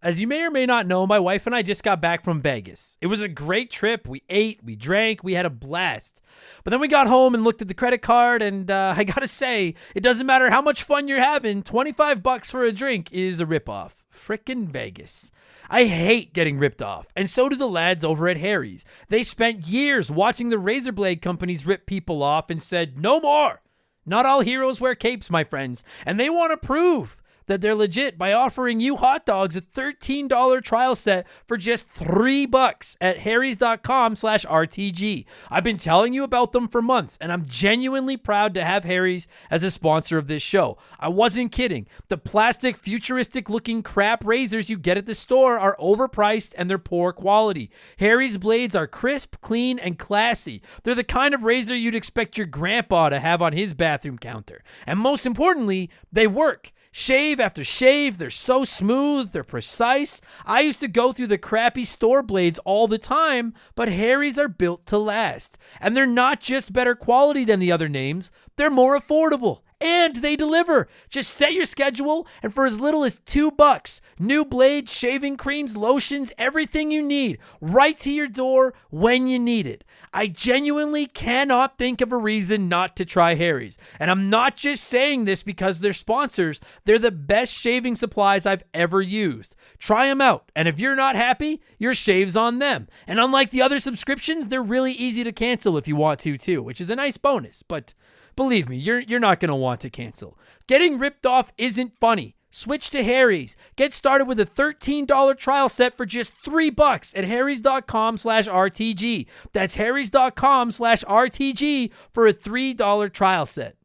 As you may or may not know, my wife and I just got back from Vegas. It was a great trip. We ate, we drank, we had a blast. But then we got home and looked at the credit card, and I gotta say, it doesn't matter how much fun you're having, $25 for a drink is a ripoff. Frickin' Vegas. I hate getting ripped off, and so do the lads over at Harry's. They spent years watching the razor blade companies rip people off and said, no more. Not all heroes wear capes, my friends, and they want to prove that they're legit by offering you hot dogs a $13 trial set for just $3 at harrys.com/RTG. I've been telling you about them for months, and I'm genuinely proud to have Harry's as a sponsor of this show. I wasn't kidding. The plastic, futuristic-looking crap razors you get at the store are overpriced and they're poor quality. Harry's blades are crisp, clean, and classy. They're the kind of razor you'd expect your grandpa to have on his bathroom counter. And most importantly, they work. Shave after shave, they're so smooth, they're precise. I used to go through the crappy store blades all the time, but Harry's are built to last. And they're not just better quality than the other names, they're more affordable. And they deliver. Just set your schedule, and for as little as $2, new blades, shaving creams, lotions, everything you need, right to your door when you need it. I genuinely cannot think of a reason not to try Harry's. And I'm not just saying this because they're sponsors. They're the best shaving supplies I've ever used. Try them out, and if you're not happy, your shave's on them. And unlike the other subscriptions, they're really easy to cancel if you want to too, which is a nice bonus, but believe me, you're not going to want to cancel. Getting ripped off isn't funny. Switch to Harry's. Get started with a $13 trial set for just $3 at harrys.com/RTG. That's harrys.com/RTG for a $3 trial set.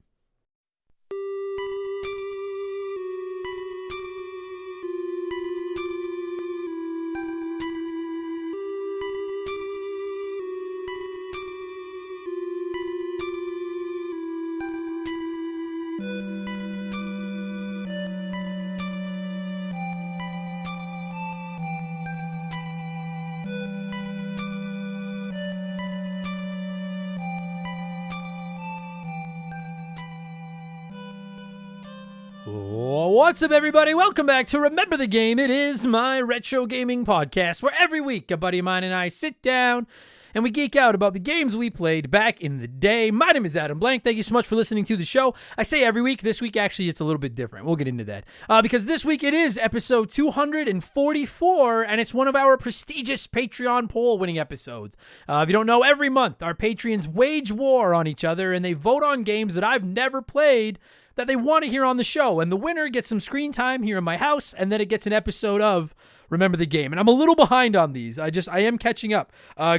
What's up, everybody? Welcome back to Remember the Game. It is my retro gaming podcast where every week a buddy of mine and I sit down and we geek out about the games we played back in the day. My name is Adam Blank. Thank you so much for listening to the show. I say every week. This week, actually, it's a little bit different. We'll get into that. Because this week it is episode 244, and it's one of our prestigious Patreon poll-winning episodes. If you don't know, every month our Patreons wage war on each other, and they vote on games that I've never played that they want to hear on the show, and the winner gets some screen time here in my house, and then it gets an episode of Remember the Game. And I'm a little behind on these. I am catching up.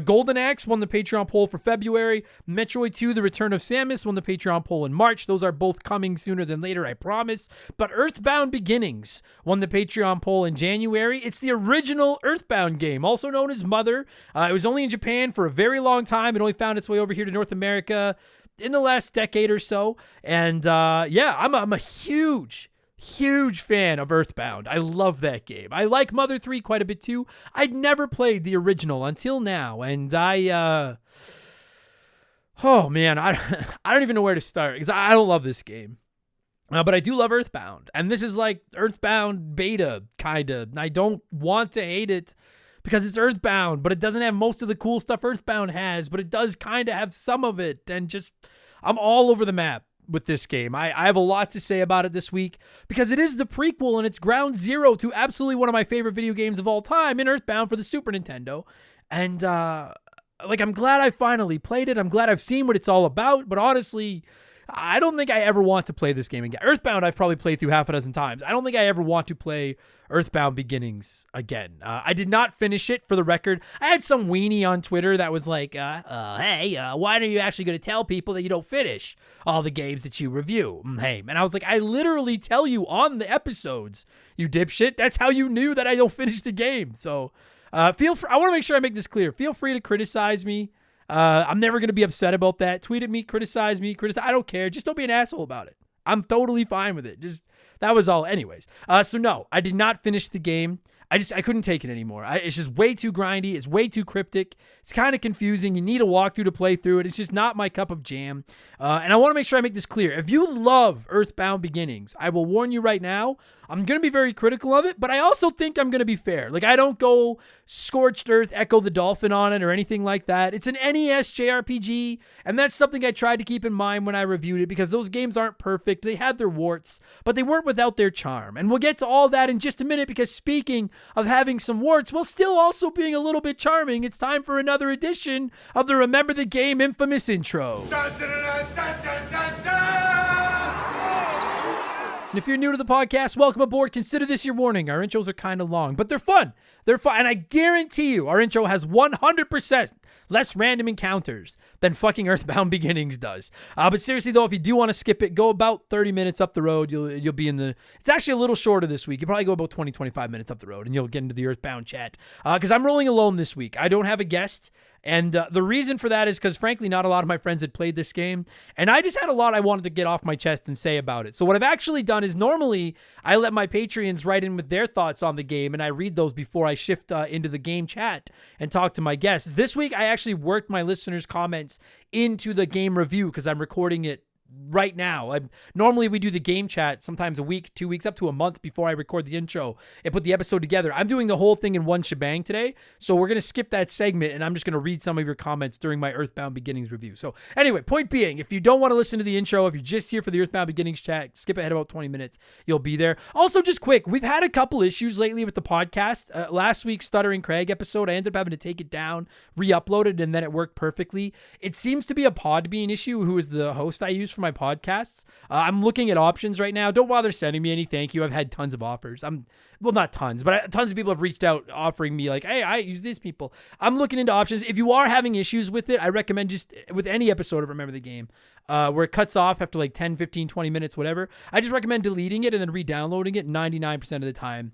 Golden Axe won the Patreon poll for February. Metroid 2, The Return of Samus won the Patreon poll in March. Those are both coming sooner than later, I promise. But Earthbound Beginnings won the Patreon poll in January. It's the original Earthbound game, also known as Mother. It was only in Japan for a very long time. It only found its way over here to North America in the last decade or so. And I'm a huge fan of Earthbound. I love that game. I like Mother 3 quite a bit too. I'd never played the original until now, and I don't even know where to start because I don't love this game. But I do love Earthbound, and this is like Earthbound beta, kind of. I don't want to hate it because it's Earthbound, but it doesn't have most of the cool stuff Earthbound has, but it does kind of have some of it, and just, I'm all over the map with this game. I have a lot to say about it this week because it is the prequel and it's ground zero to absolutely one of my favorite video games of all time in Earthbound for the Super Nintendo. And I'm glad I finally played it. I'm glad I've seen what it's all about, but honestly, I don't think I ever want to play this game again. Earthbound I've probably played through half a dozen times. I don't think I ever want to play Earthbound Beginnings again. I did not finish it, for the record. I had some weenie on Twitter that was like, hey, why are you actually going to tell people that you don't finish all the games that you review? Hey, and I was like, I literally tell you on the episodes, you dipshit. That's how you knew that I don't finish the game. So I want to make sure I make this clear. Feel free to criticize me. I'm never going to be upset about that. Tweet at me, criticize me, I don't care. Just don't be an asshole about it. I'm totally fine with it. That was all. Anyways, so no, I did not finish the game. I couldn't take it anymore. It's just way too grindy. It's way too cryptic. It's kind of confusing. You need a walkthrough to play through it. It's just not my cup of jam. And I want to make sure I make this clear. If you love Earthbound Beginnings, I will warn you right now, I'm going to be very critical of it, but I also think I'm going to be fair. Like, I don't go Scorched Earth, Echo the Dolphin on it or anything like that. It's an NES JRPG, and that's something I tried to keep in mind when I reviewed it, because those games aren't perfect. They had their warts, but they weren't without their charm. And we'll get to all that in just a minute, because speaking of having some warts while still also being a little bit charming, it's time for another edition of the Remember the Game infamous intro. And if you're new to the podcast, welcome aboard. Consider this your warning. Our intros are kind of long, but they're fun. They're fun. And I guarantee you, our intro has 100% less random encounters than fucking Earthbound Beginnings does. But seriously, though, if you do want to skip it, go about 30 minutes up the road. You'll be in the... It's actually a little shorter this week. You probably go about 20, 25 minutes up the road, and you'll get into the Earthbound chat. Because I'm rolling alone this week. I don't have a guest. And the reason for that is because, frankly, not a lot of my friends had played this game. And I just had a lot I wanted to get off my chest and say about it. So what I've actually done is normally I let my Patreons write in with their thoughts on the game, and I read those before I shift into the game chat and talk to my guests. This week, I actually worked my listeners' comments into the game review because I'm recording it right now. Normally we do the game chat sometimes a week, 2 weeks, up to a month before I record the intro and put the episode together. I'm doing the whole thing in one shebang today, so we're going to skip that segment, and I'm just going to read some of your comments during my Earthbound Beginnings review. So anyway, point being, if you don't want to listen to the intro, if you're just here for the Earthbound Beginnings chat, skip ahead about 20 minutes. You'll be there. Also, just quick, we've had a couple issues lately with the podcast. Last week's Stuttering Craig episode, I ended up having to take it down, re-upload it, and then it worked perfectly. It seems to be a Podbean issue, who is the host I use for my podcasts. I'm looking at options right now. Don't bother sending me any thank you. I've had tons of offers. Well, not tons, but tons of people have reached out offering me like, hey, I use these people. I'm looking into options. If you are having issues with it, I recommend just with any episode of Remember the Game, where it cuts off after like 10, 15, 20 minutes, whatever, I just recommend deleting it and then re-downloading it 99% of the time.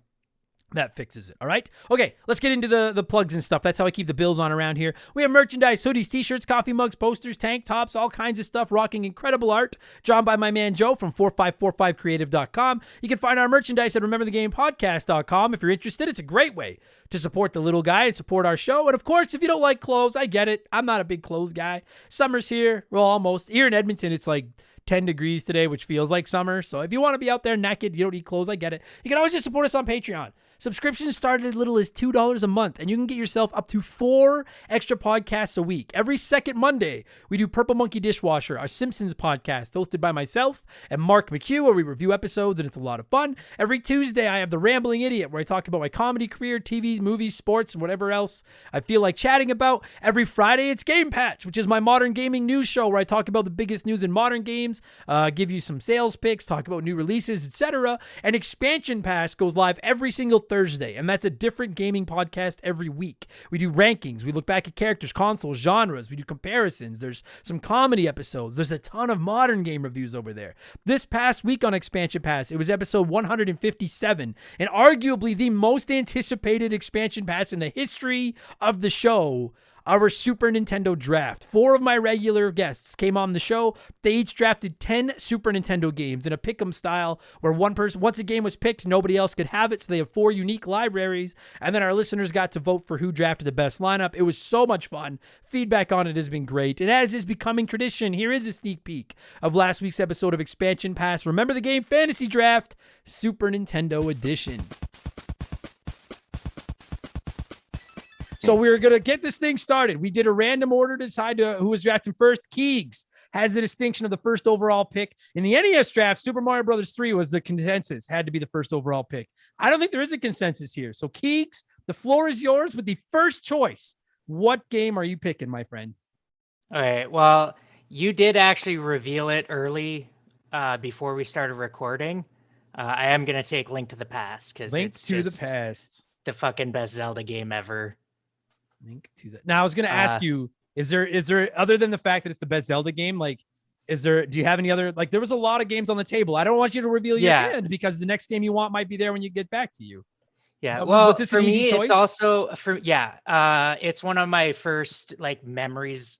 That fixes it. All right. Okay. Let's get into the plugs and stuff. That's how I keep the bills on around here. We have merchandise, hoodies, t-shirts, coffee mugs, posters, tank tops, all kinds of stuff, rocking incredible art drawn by my man Joe from 4545creative.com. You can find our merchandise at rememberthegamepodcast.com. If you're interested, it's a great way to support the little guy and support our show. And of course, if you don't like clothes, I get it. I'm not a big clothes guy. Summer's here. Well, almost. Here in Edmonton, it's like 10 degrees today, which feels like summer. So if you want to be out there naked, you don't need clothes, I get it. You can always just support us on Patreon. Subscriptions start at as little as $2 a month, and you can get yourself up to 4 extra podcasts a week. Every second Monday, we do Purple Monkey Dishwasher, our Simpsons podcast, hosted by myself and Mark McHugh, where we review episodes, and it's a lot of fun. Every Tuesday, I have The Rambling Idiot, where I talk about my comedy career, TV, movies, sports, and whatever else I feel like chatting about. Every Friday, it's Game Patch, which is my modern gaming news show, where I talk about the biggest news in modern games, give you some sales picks, talk about new releases, etc. And Expansion Pass goes live every single Thursday, and that's a different gaming podcast every week. We do rankings. We look back at characters, consoles, genres. We do comparisons. There's some comedy episodes. There's a ton of modern game reviews over there. This past week on Expansion Pass, it was episode 157, and arguably the most anticipated Expansion Pass in the history of the show, our Super Nintendo draft. 4 of my regular guests came on the show. They each drafted 10 Super Nintendo games in a pick'em style, where one person, once a game was picked, nobody else could have it. So they have 4 unique libraries, and then our listeners got to vote for who drafted the best lineup. It was so much fun. Feedback on it has been great. And as is becoming tradition, here is a sneak peek of last week's episode of Expansion Pass Remember the Game Fantasy Draft, Super Nintendo Edition. So we were going to get this thing started. We did a random order to decide who was drafting first. Keegs has the distinction of the first overall pick. In the NES draft, Super Mario Bros. 3 was the consensus, had to be the first overall pick. I don't think there is a consensus here. So Keegs, the floor is yours with the first choice. What game are you picking, my friend? All right. Well, you did actually reveal it early before we started recording. I am going to take Link to the Past, because Link to the Past, the fucking best Zelda game ever. Link to that. Now I was going to ask you, is there other than the fact that it's the best Zelda game, like, do you have any other, like, there was a lot of games on the table. I don't want you to reveal your hand, because the next game you want might be there when you get back to you. Yeah. Well, was this for an easy me, choice? it's also it's one of my first like memories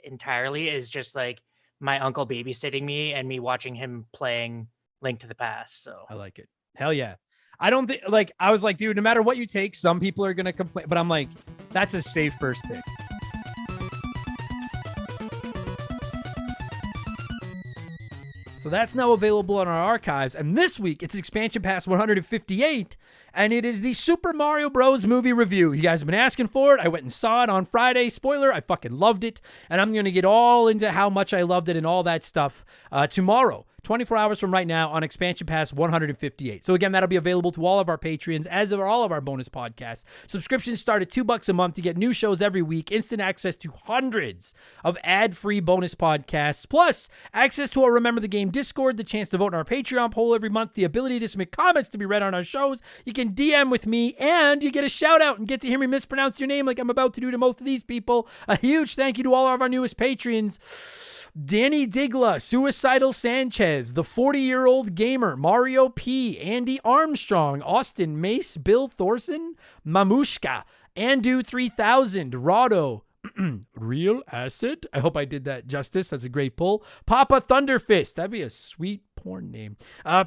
entirely, is just like my uncle babysitting me and me watching him playing Link to the Past. So I like it. Hell yeah. I don't think, like, I was like, dude, no matter what you take, some people are going to complain. But I'm like, that's a safe first pick. So that's now available on our archives. And this week, it's Expansion Pass 158, and it is the Super Mario Bros. Movie review. You guys have been asking for it. I went and saw it on Friday. Spoiler, I fucking loved it. And I'm going to get all into how much I loved it and all that stuff tomorrow. 24 hours from right now on Expansion Pass 158. So again, that'll be available to all of our Patreons, as are all of our bonus podcasts. Subscriptions start at $2 a month to get new shows every week, instant access to hundreds of ad-free bonus podcasts, plus access to our Remember the Game Discord, the chance to vote in our Patreon poll every month, the ability to submit comments to be read on our shows. You can DM with me, and you get a shout out and get to hear me mispronounce your name like I'm about to do to most of these people. A huge thank you to all of our newest Patreons. Danny Digla, Suicidal Sanchez, The 40-Year-Old Gamer, Mario P, Andy Armstrong, Austin Mace, Bill Thorson, Mamushka, Andu 3000, Rado, Real Acid. I hope I did that justice. That's a great pull. Papa Thunderfist. That'd be a sweet porn name.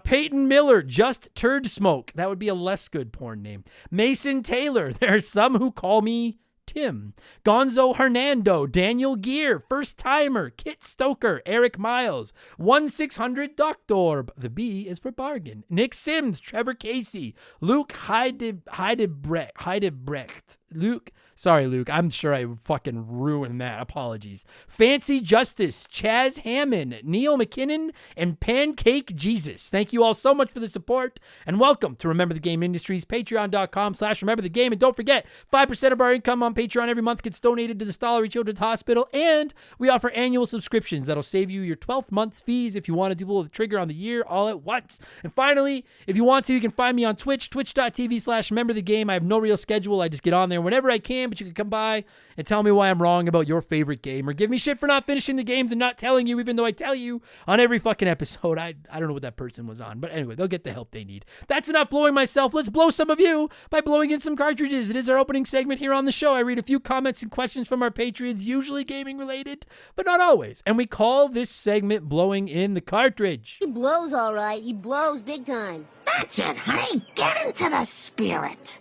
Peyton Miller, Just Turd Smoke. That would be a less good porn name. Mason Taylor. There are some who call me Tim. Gonzo Hernando, Daniel Gear, First Timer, Kit Stoker, Eric Miles, 1-600 Doctor. The B is for bargain. Nick Sims, Trevor Casey, Luke Heidebrecht. Sorry, Luke. I'm sure I fucking ruined that. Apologies. Fancy Justice, Chaz Hammond, Neil McKinnon, and Pancake Jesus. Thank you all so much for the support, and welcome to Remember the Game Industries, patreon.com/rememberthegame. And don't forget, 5% of our income on Patreon every month gets donated to the Stollery Children's Hospital, and we offer annual subscriptions that'll save you your 12th month's fees if you want to do pull the trigger on the year all at once. And finally, if you want to, you can find me on Twitch, twitch.tv/rememberthegame. I have no real schedule. I just get on there whenever I can, but you can come by and tell me why I'm wrong about your favorite game, or give me shit for not finishing the games and not telling you, even though I tell you on every fucking episode. I don't know what that person was on, but anyway, they'll get the help they need. That's enough blowing myself. Let's blow some of you by blowing in some cartridges. It is our opening segment here on the show. I read a few comments and questions from our Patreons, usually gaming related, but not always. And we call this segment Blowing in the Cartridge. He blows all right. He blows big time. That's it, honey. Get into the spirit.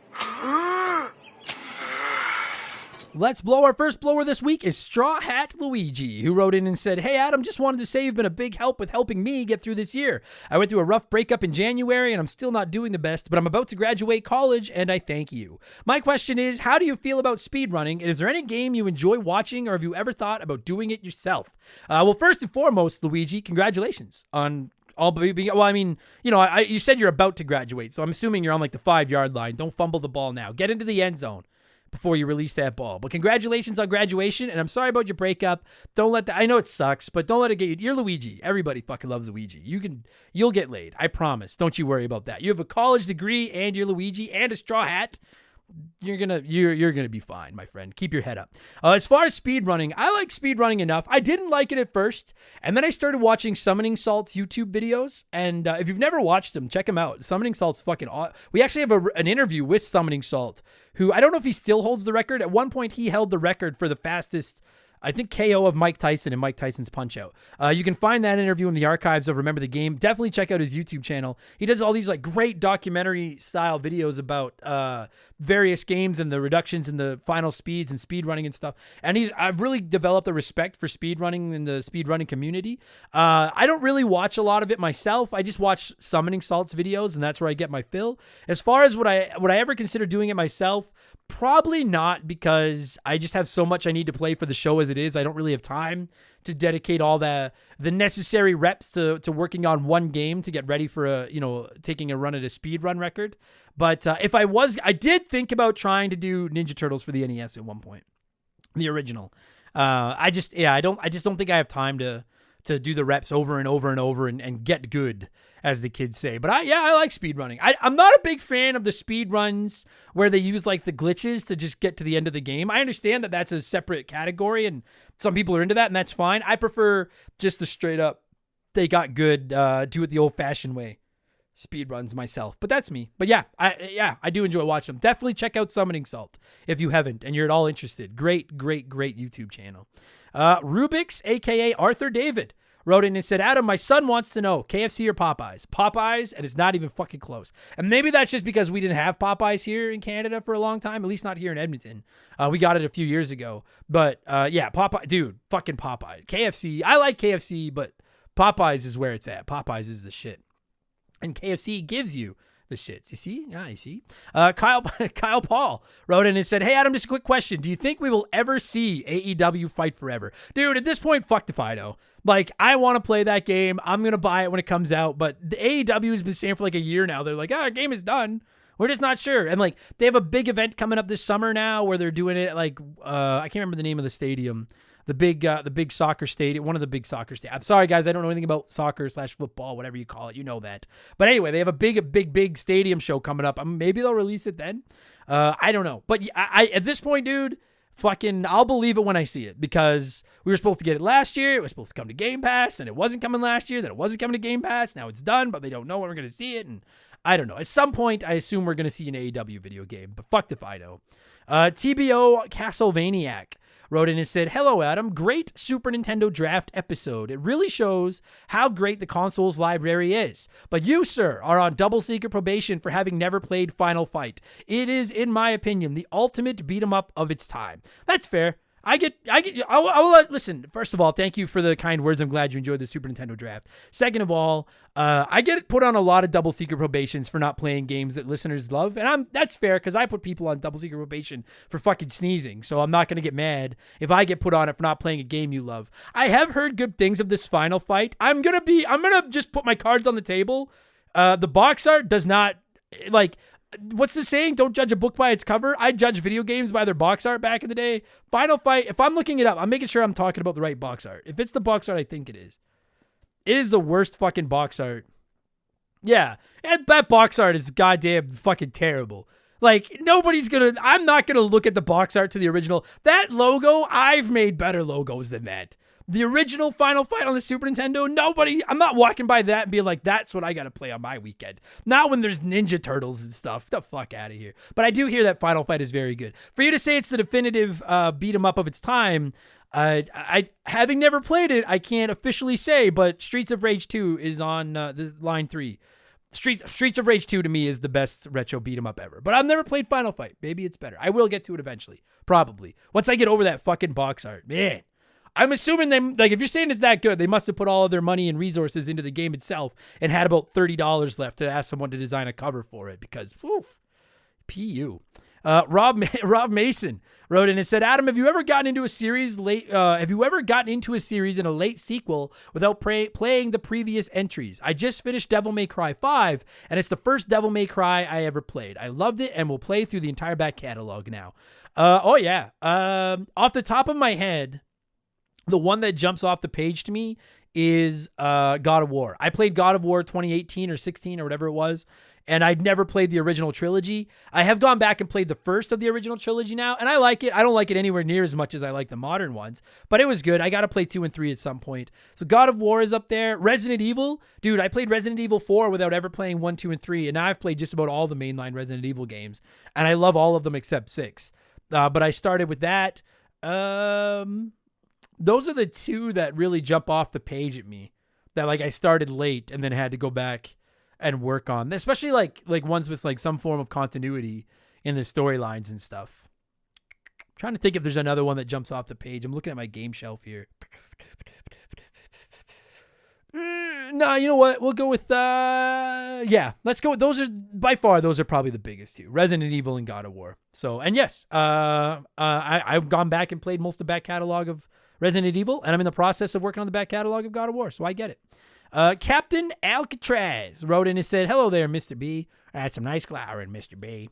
Let's blow. Our first blower this week is Straw Hat Luigi, who wrote in and said, "Hey, Adam, just wanted to say you've been a big help with helping me get through this year. I went through a rough breakup in January, and I'm still not doing the best, but I'm about to graduate college, and I thank you. My question is, how do you feel about speedrunning? Is there any game you enjoy watching, or have you ever thought about doing it yourself?" Well, first and foremost, Luigi, congratulations on well, I mean, you know, you said you're about to graduate, so I'm assuming you're on like the 5-yard line. Don't fumble the ball now. Get into the end zone before you release that ball. But congratulations on graduation, and I'm sorry about your breakup. Don't let that, I know it sucks, but don't let it get you. You're Luigi. Everybody fucking loves Luigi. You'll get laid. I promise. Don't you worry about that. You have a college degree, and you're Luigi, and a straw hat. You're gonna be fine, my friend. Keep your head up. As far as speedrunning, I like speedrunning enough. I didn't like it at first, and then I started watching Summoning Salt's YouTube videos. And if you've never watched them, check them out. Summoning Salt's fucking awesome. We actually have an interview with Summoning Salt, who I don't know if he still holds the record. At one point, he held the record for the fastest, I think, KO of Mike Tyson and Mike Tyson's Punch-Out. You can find that interview in the archives of Remember the Game. Definitely check out his YouTube channel. He does all these like great documentary-style videos about various games and the reductions in the final speeds and speedrunning and stuff. And I've really developed a respect for speedrunning in the speedrunning community. I don't really watch a lot of it myself. I just watch Summoning Salt's videos, and that's where I get my fill. As far as would I ever consider doing it myself, probably not, because I just have so much I need to play for the show as it is. I don't really have time to dedicate all the necessary reps to working on one game to get ready for taking a run at a speed run record. But I did think about trying to do Ninja Turtles for the NES at one point, the original. I just don't think I have time to do the reps over and over and over and get good, as the kids say. But I like speedrunning. I'm not a big fan of the speed runs where they use like the glitches to just get to the end of the game. I understand that that's a separate category, and some people are into that, and that's fine. I prefer just the straight up, they got good, do it the old fashioned way speed runs myself. But that's me. But I do enjoy watching them. Definitely check out Summoning Salt if you haven't and you're at all interested. Great YouTube channel. Rubix, aka Arthur David, wrote in and said, Adam, my son wants to know KFC or Popeyes. Popeyes, and it's not even fucking close. And maybe that's just because we didn't have Popeyes here in Canada for a long time, at least not here in Edmonton. We got it a few years ago. But yeah, Popeye, dude, fucking Popeye. KFC, I like KFC, but Popeyes is where it's at. Popeyes is the shit. And KFC gives you the shits. You see? Yeah, you see? Kyle Paul wrote in and said, hey, Adam, just a quick question. Do you think we will ever see AEW Fight Forever? Dude, at this point, fuck if I know. Like, I want to play that game. I'm going to buy it when it comes out. But the AEW has been saying for like a year now, they're like, our game is done. We're just not sure. And like, they have a big event coming up this summer now where they're doing it like, I can't remember the name of the stadium. The big soccer stadium, one of the big soccer stadiums. I'm sorry, guys, I don't know anything about soccer / football, whatever you call it. You know that. But anyway, they have a big stadium show coming up. Maybe they'll release it then. I don't know. But I at this point, dude, fucking, I'll believe it when I see it because we were supposed to get it last year. It was supposed to come to Game Pass, and it wasn't coming last year. Then it wasn't coming to Game Pass. Now it's done, but they don't know when we're going to see it. And I don't know. At some point, I assume we're going to see an AEW video game, but fucked if I know. TBO Castlevaniac wrote in and said, hello, Adam. Great Super Nintendo Draft episode. It really shows how great the console's library is. But you, sir, are on double secret probation for having never played Final Fight. It is, in my opinion, the ultimate beat 'em up of its time. That's fair. Listen, first of all, thank you for the kind words. I'm glad you enjoyed the Super Nintendo Draft. Second of all, I get put on a lot of double secret probations for not playing games that listeners love. And that's fair because I put people on double secret probation for fucking sneezing. So I'm not going to get mad if I get put on it for not playing a game you love. I have heard good things of this Final Fight. I'm going to just put my cards on the table. The box art does not like, what's the saying? Don't judge a book by its cover. I judge video games by their box art back in the day. Final Fight, if I'm looking it up, I'm making sure I'm talking about the right box art. If it's the box art I think it is the worst fucking box art. Yeah, and that box art is goddamn fucking terrible. Like, I'm not going to look at the box art to the original. That logo, I've made better logos than that. The original Final Fight on the Super Nintendo, I'm not walking by that and being like, that's what I got to play on my weekend. Not when there's Ninja Turtles and stuff. Get the fuck out of here. But I do hear that Final Fight is very good. For you to say it's the definitive beat 'em up of its time, I having never played it, I can't officially say, but Streets of Rage 2 is on the line 3. Streets of Rage 2 to me is the best retro beat 'em up ever. But I've never played Final Fight. Maybe it's better. I will get to it eventually. Probably. Once I get over that fucking box art. Man. I'm assuming if you're saying it's that good, they must have put all of their money and resources into the game itself and had about $30 left to ask someone to design a cover for it because, PU. Rob Mason wrote in and said, Adam, have you ever gotten into a series in a late sequel without playing the previous entries? I just finished Devil May Cry 5, and it's the first Devil May Cry I ever played. I loved it and will play through the entire back catalog now. Oh yeah. Off the top of my head, the one that jumps off the page to me is God of War. I played God of War 2018 or 16 or whatever it was, and I'd never played the original trilogy. I have gone back and played the first of the original trilogy now, and I like it. I don't like it anywhere near as much as I like the modern ones, but it was good. I got to play 2 and 3 at some point. So God of War is up there. Resident Evil. Dude, I played Resident Evil 4 without ever playing 1, 2, and 3, and now I've played just about all the mainline Resident Evil games, and I love all of them except 6. But I started with that. Those are the 2 that really jump off the page at me that like I started late and then had to go back and work on, especially like ones with like some form of continuity in the storylines and stuff. I'm trying to think if there's another one that jumps off the page. I'm looking at my game shelf here. No, you know what? We'll go with, let's go with, those are probably the biggest 2, Resident Evil and God of War. So, and yes, I've gone back and played most of the back catalog of Resident Evil, and I'm in the process of working on the back catalog of God of War, so I get it. Captain Alcatraz wrote in and said, hello there, Mr. B. That's some nice glowering, Mr. B.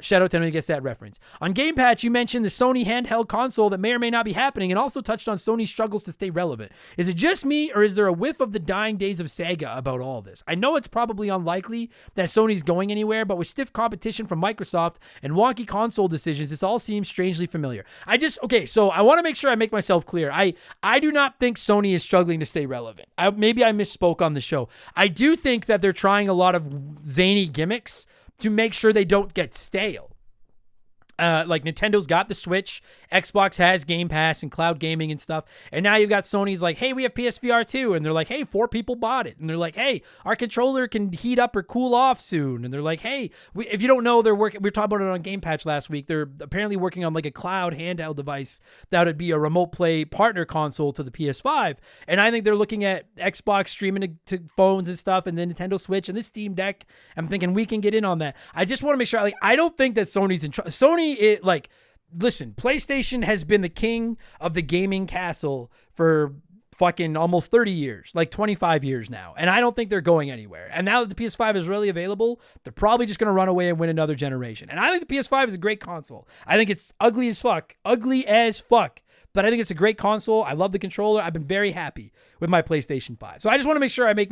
Shout out to anyone who gets that reference. On Game Patch, you mentioned the Sony handheld console that may or may not be happening and also touched on Sony's struggles to stay relevant. Is it just me, or is there a whiff of the dying days of Sega about all this? I know it's probably unlikely that Sony's going anywhere, but with stiff competition from Microsoft and wonky console decisions, this all seems strangely familiar. So I want to make sure I make myself clear. I do not think Sony is struggling to stay relevant. Maybe I misspoke on the show. I do think that they're trying a lot of zany gimmicks to make sure they don't get stale. Like Nintendo's got the Switch, Xbox has Game Pass and cloud gaming and stuff, and now you've got Sony's like, hey, we have PSVR 2, and they're like, hey, 4 people bought it, and they're like, hey, our controller can heat up or cool off soon, and they're like, hey, if you don't know, they're working. We were talking about it on Game Patch last week. They're apparently working on like a cloud handheld device that would be a remote play partner console to the PS5, and I think they're looking at Xbox streaming to phones and stuff, and then Nintendo Switch and this Steam Deck. I'm thinking we can get in on that. I just want to make sure. Like, I don't think that Sony's in Sony. Listen, PlayStation has been the king of the gaming castle for fucking almost 30 years, like 25 years now. And I don't think they're going anywhere. And now that the PS5 is really available, they're probably just going to run away and win another generation. And I think the PS5 is a great console. I think it's ugly as fuck, but I think it's a great console. I love the controller. I've been very happy with my PlayStation 5. So I just want to make sure I make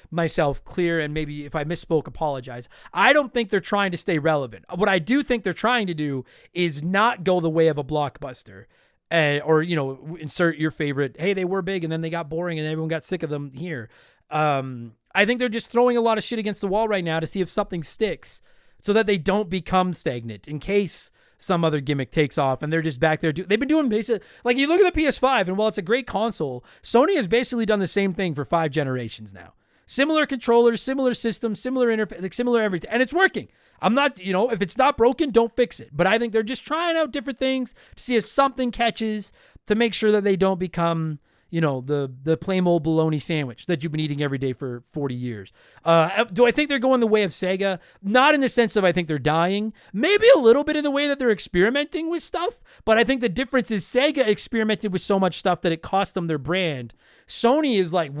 myself clear, and maybe if I misspoke, apologize. I don't think they're trying to stay relevant. What I do think they're trying to do is not go the way of a Blockbuster. Or, insert your favorite, hey, they were big and then they got boring and everyone got sick of them here. I think they're just throwing a lot of shit against the wall right now to see if something sticks so that they don't become stagnant in case some other gimmick takes off and they're just back there. They've been doing basically, like, you look at the PS5, and while it's a great console, Sony has basically done the same thing for 5 generations now. Similar controllers, similar systems, similar interface, like similar everything. And it's working. I'm not, if it's not broken, don't fix it. But I think they're just trying out different things to see if something catches, to make sure that they don't become, the plain old bologna sandwich that you've been eating every day for 40 years. Do I think they're going the way of Sega? Not in the sense of I think they're dying. Maybe a little bit in the way that they're experimenting with stuff. But I think the difference is Sega experimented with so much stuff that it cost them their brand. Sony is like,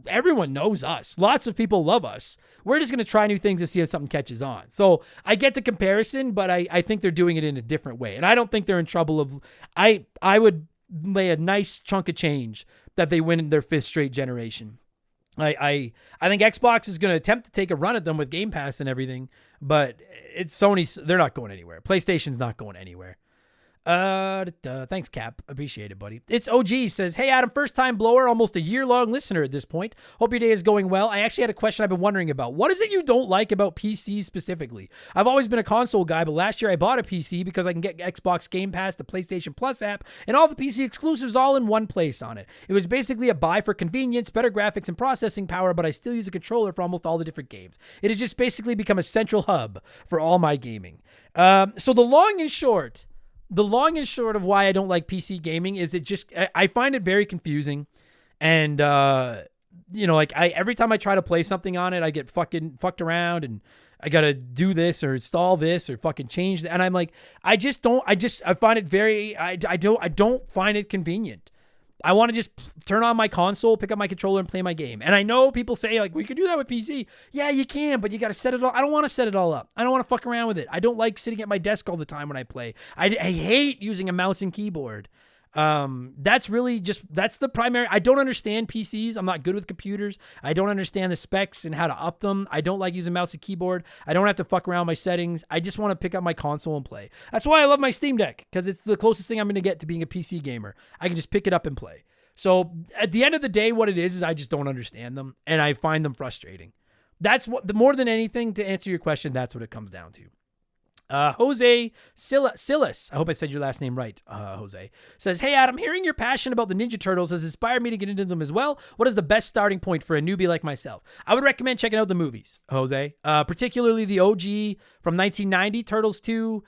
everyone knows us. Lots of people love us. We're just going to try new things to see if something catches on. So I get the comparison, but I think they're doing it in a different way. And I don't think they're in trouble of, I would lay a nice chunk of change that they win in their 5th straight generation. I think Xbox is going to attempt to take a run at them with Game Pass and everything, but it's Sony's, they're not going anywhere. PlayStation's not going anywhere. Thanks, Cap. Appreciate it, buddy. It's OG says, hey, Adam, first time blower, almost a year-long listener at this point. Hope your day is going well. I actually had a question I've been wondering about. What is it you don't like about PCs specifically? I've always been a console guy, but last year I bought a PC because I can get Xbox Game Pass, the PlayStation Plus app, and all the PC exclusives all in one place on it. It was basically a buy for convenience, better graphics, and processing power, but I still use a controller for almost all the different games. It has just basically become a central hub for all my gaming. So the long and short of why I don't like PC gaming is I find it very confusing. And, every time I try to play something on it, I get fucked around and I got to do this or install this or fucking change that. And I'm like, I find it very, I don't find it convenient. I want to just turn on my console, pick up my controller, and play my game. And I know people say, like, we could do that with PC. Yeah, you can, but you got to set it all. I don't want to set it all up. I don't want to fuck around with it. I don't like sitting at my desk all the time when I play. I hate using a mouse and keyboard. That's the primary. I don't understand PCs. I'm not good with computers. I don't understand the specs and how to up them. I don't like using mouse and keyboard. I don't have to fuck around my settings. I just want to pick up my console and play. That's why I love my Steam Deck, because it's the closest thing I'm going to get to being a PC gamer. I can just pick it up and play. So at the end of the day, what it is I just don't understand them, and I find them frustrating. That's what, more than anything, to answer your question, that's what it comes down to. Jose Silas, I hope I said your last name right, Jose, says, hey, Adam, hearing your passion about the Ninja Turtles has inspired me to get into them as well. What is the best starting point for a newbie like myself? I would recommend checking out the movies, Jose, particularly the OG from 1990. Turtles 2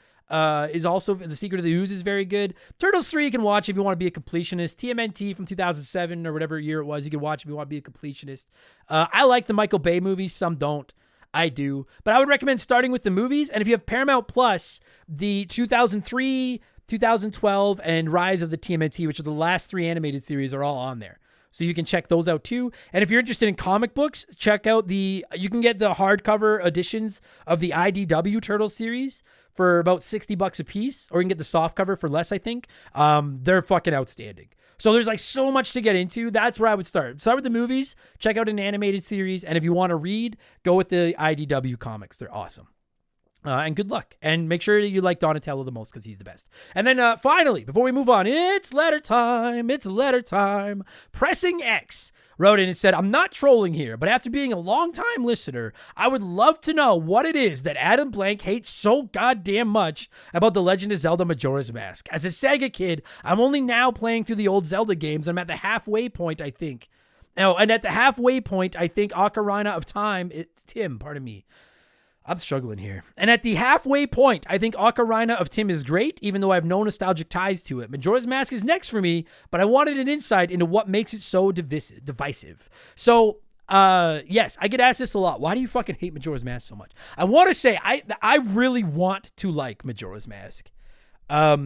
is also, The Secret of the Ooze is very good. Turtles 3 you can watch if you want to be a completionist. TMNT from 2007 or whatever year it was, you can watch if you want to be a completionist. I like the Michael Bay movies, some don't. I do. But I would recommend starting with the movies. And if you have Paramount Plus, the 2003, 2012, and Rise of the TMNT, which are the last 3 animated series, are all on there. So you can check those out too. And if you're interested in comic books, check out you can get the hardcover editions of the IDW Turtles series for about $60 a piece, or you can get the softcover for less, I think. They're fucking outstanding. So there's like so much to get into. That's where I would start. Start with the movies, check out an animated series, and if you want to read, go with the IDW comics. They're awesome. And good luck. And make sure you like Donatello the most because he's the best. And then finally, before we move on, it's letter time. It's letter time. Pressing X wrote in and said, I'm not trolling here, but after being a long-time listener, I would love to know what it is that Adam Blank hates so goddamn much about The Legend of Zelda Majora's Mask. As a Sega kid, I'm only now playing through the old Zelda games. I'm at the halfway point, I think. Oh, and at the halfway point, I think Ocarina of Time, Tim, pardon me. I'm struggling here. And at the halfway point, I think Ocarina of Time is great, even though I have no nostalgic ties to it. Majora's Mask is next for me, but I wanted an insight into what makes it so divisive. So, yes, I get asked this a lot. Why do you fucking hate Majora's Mask so much? I want to say, I really want to like Majora's Mask. I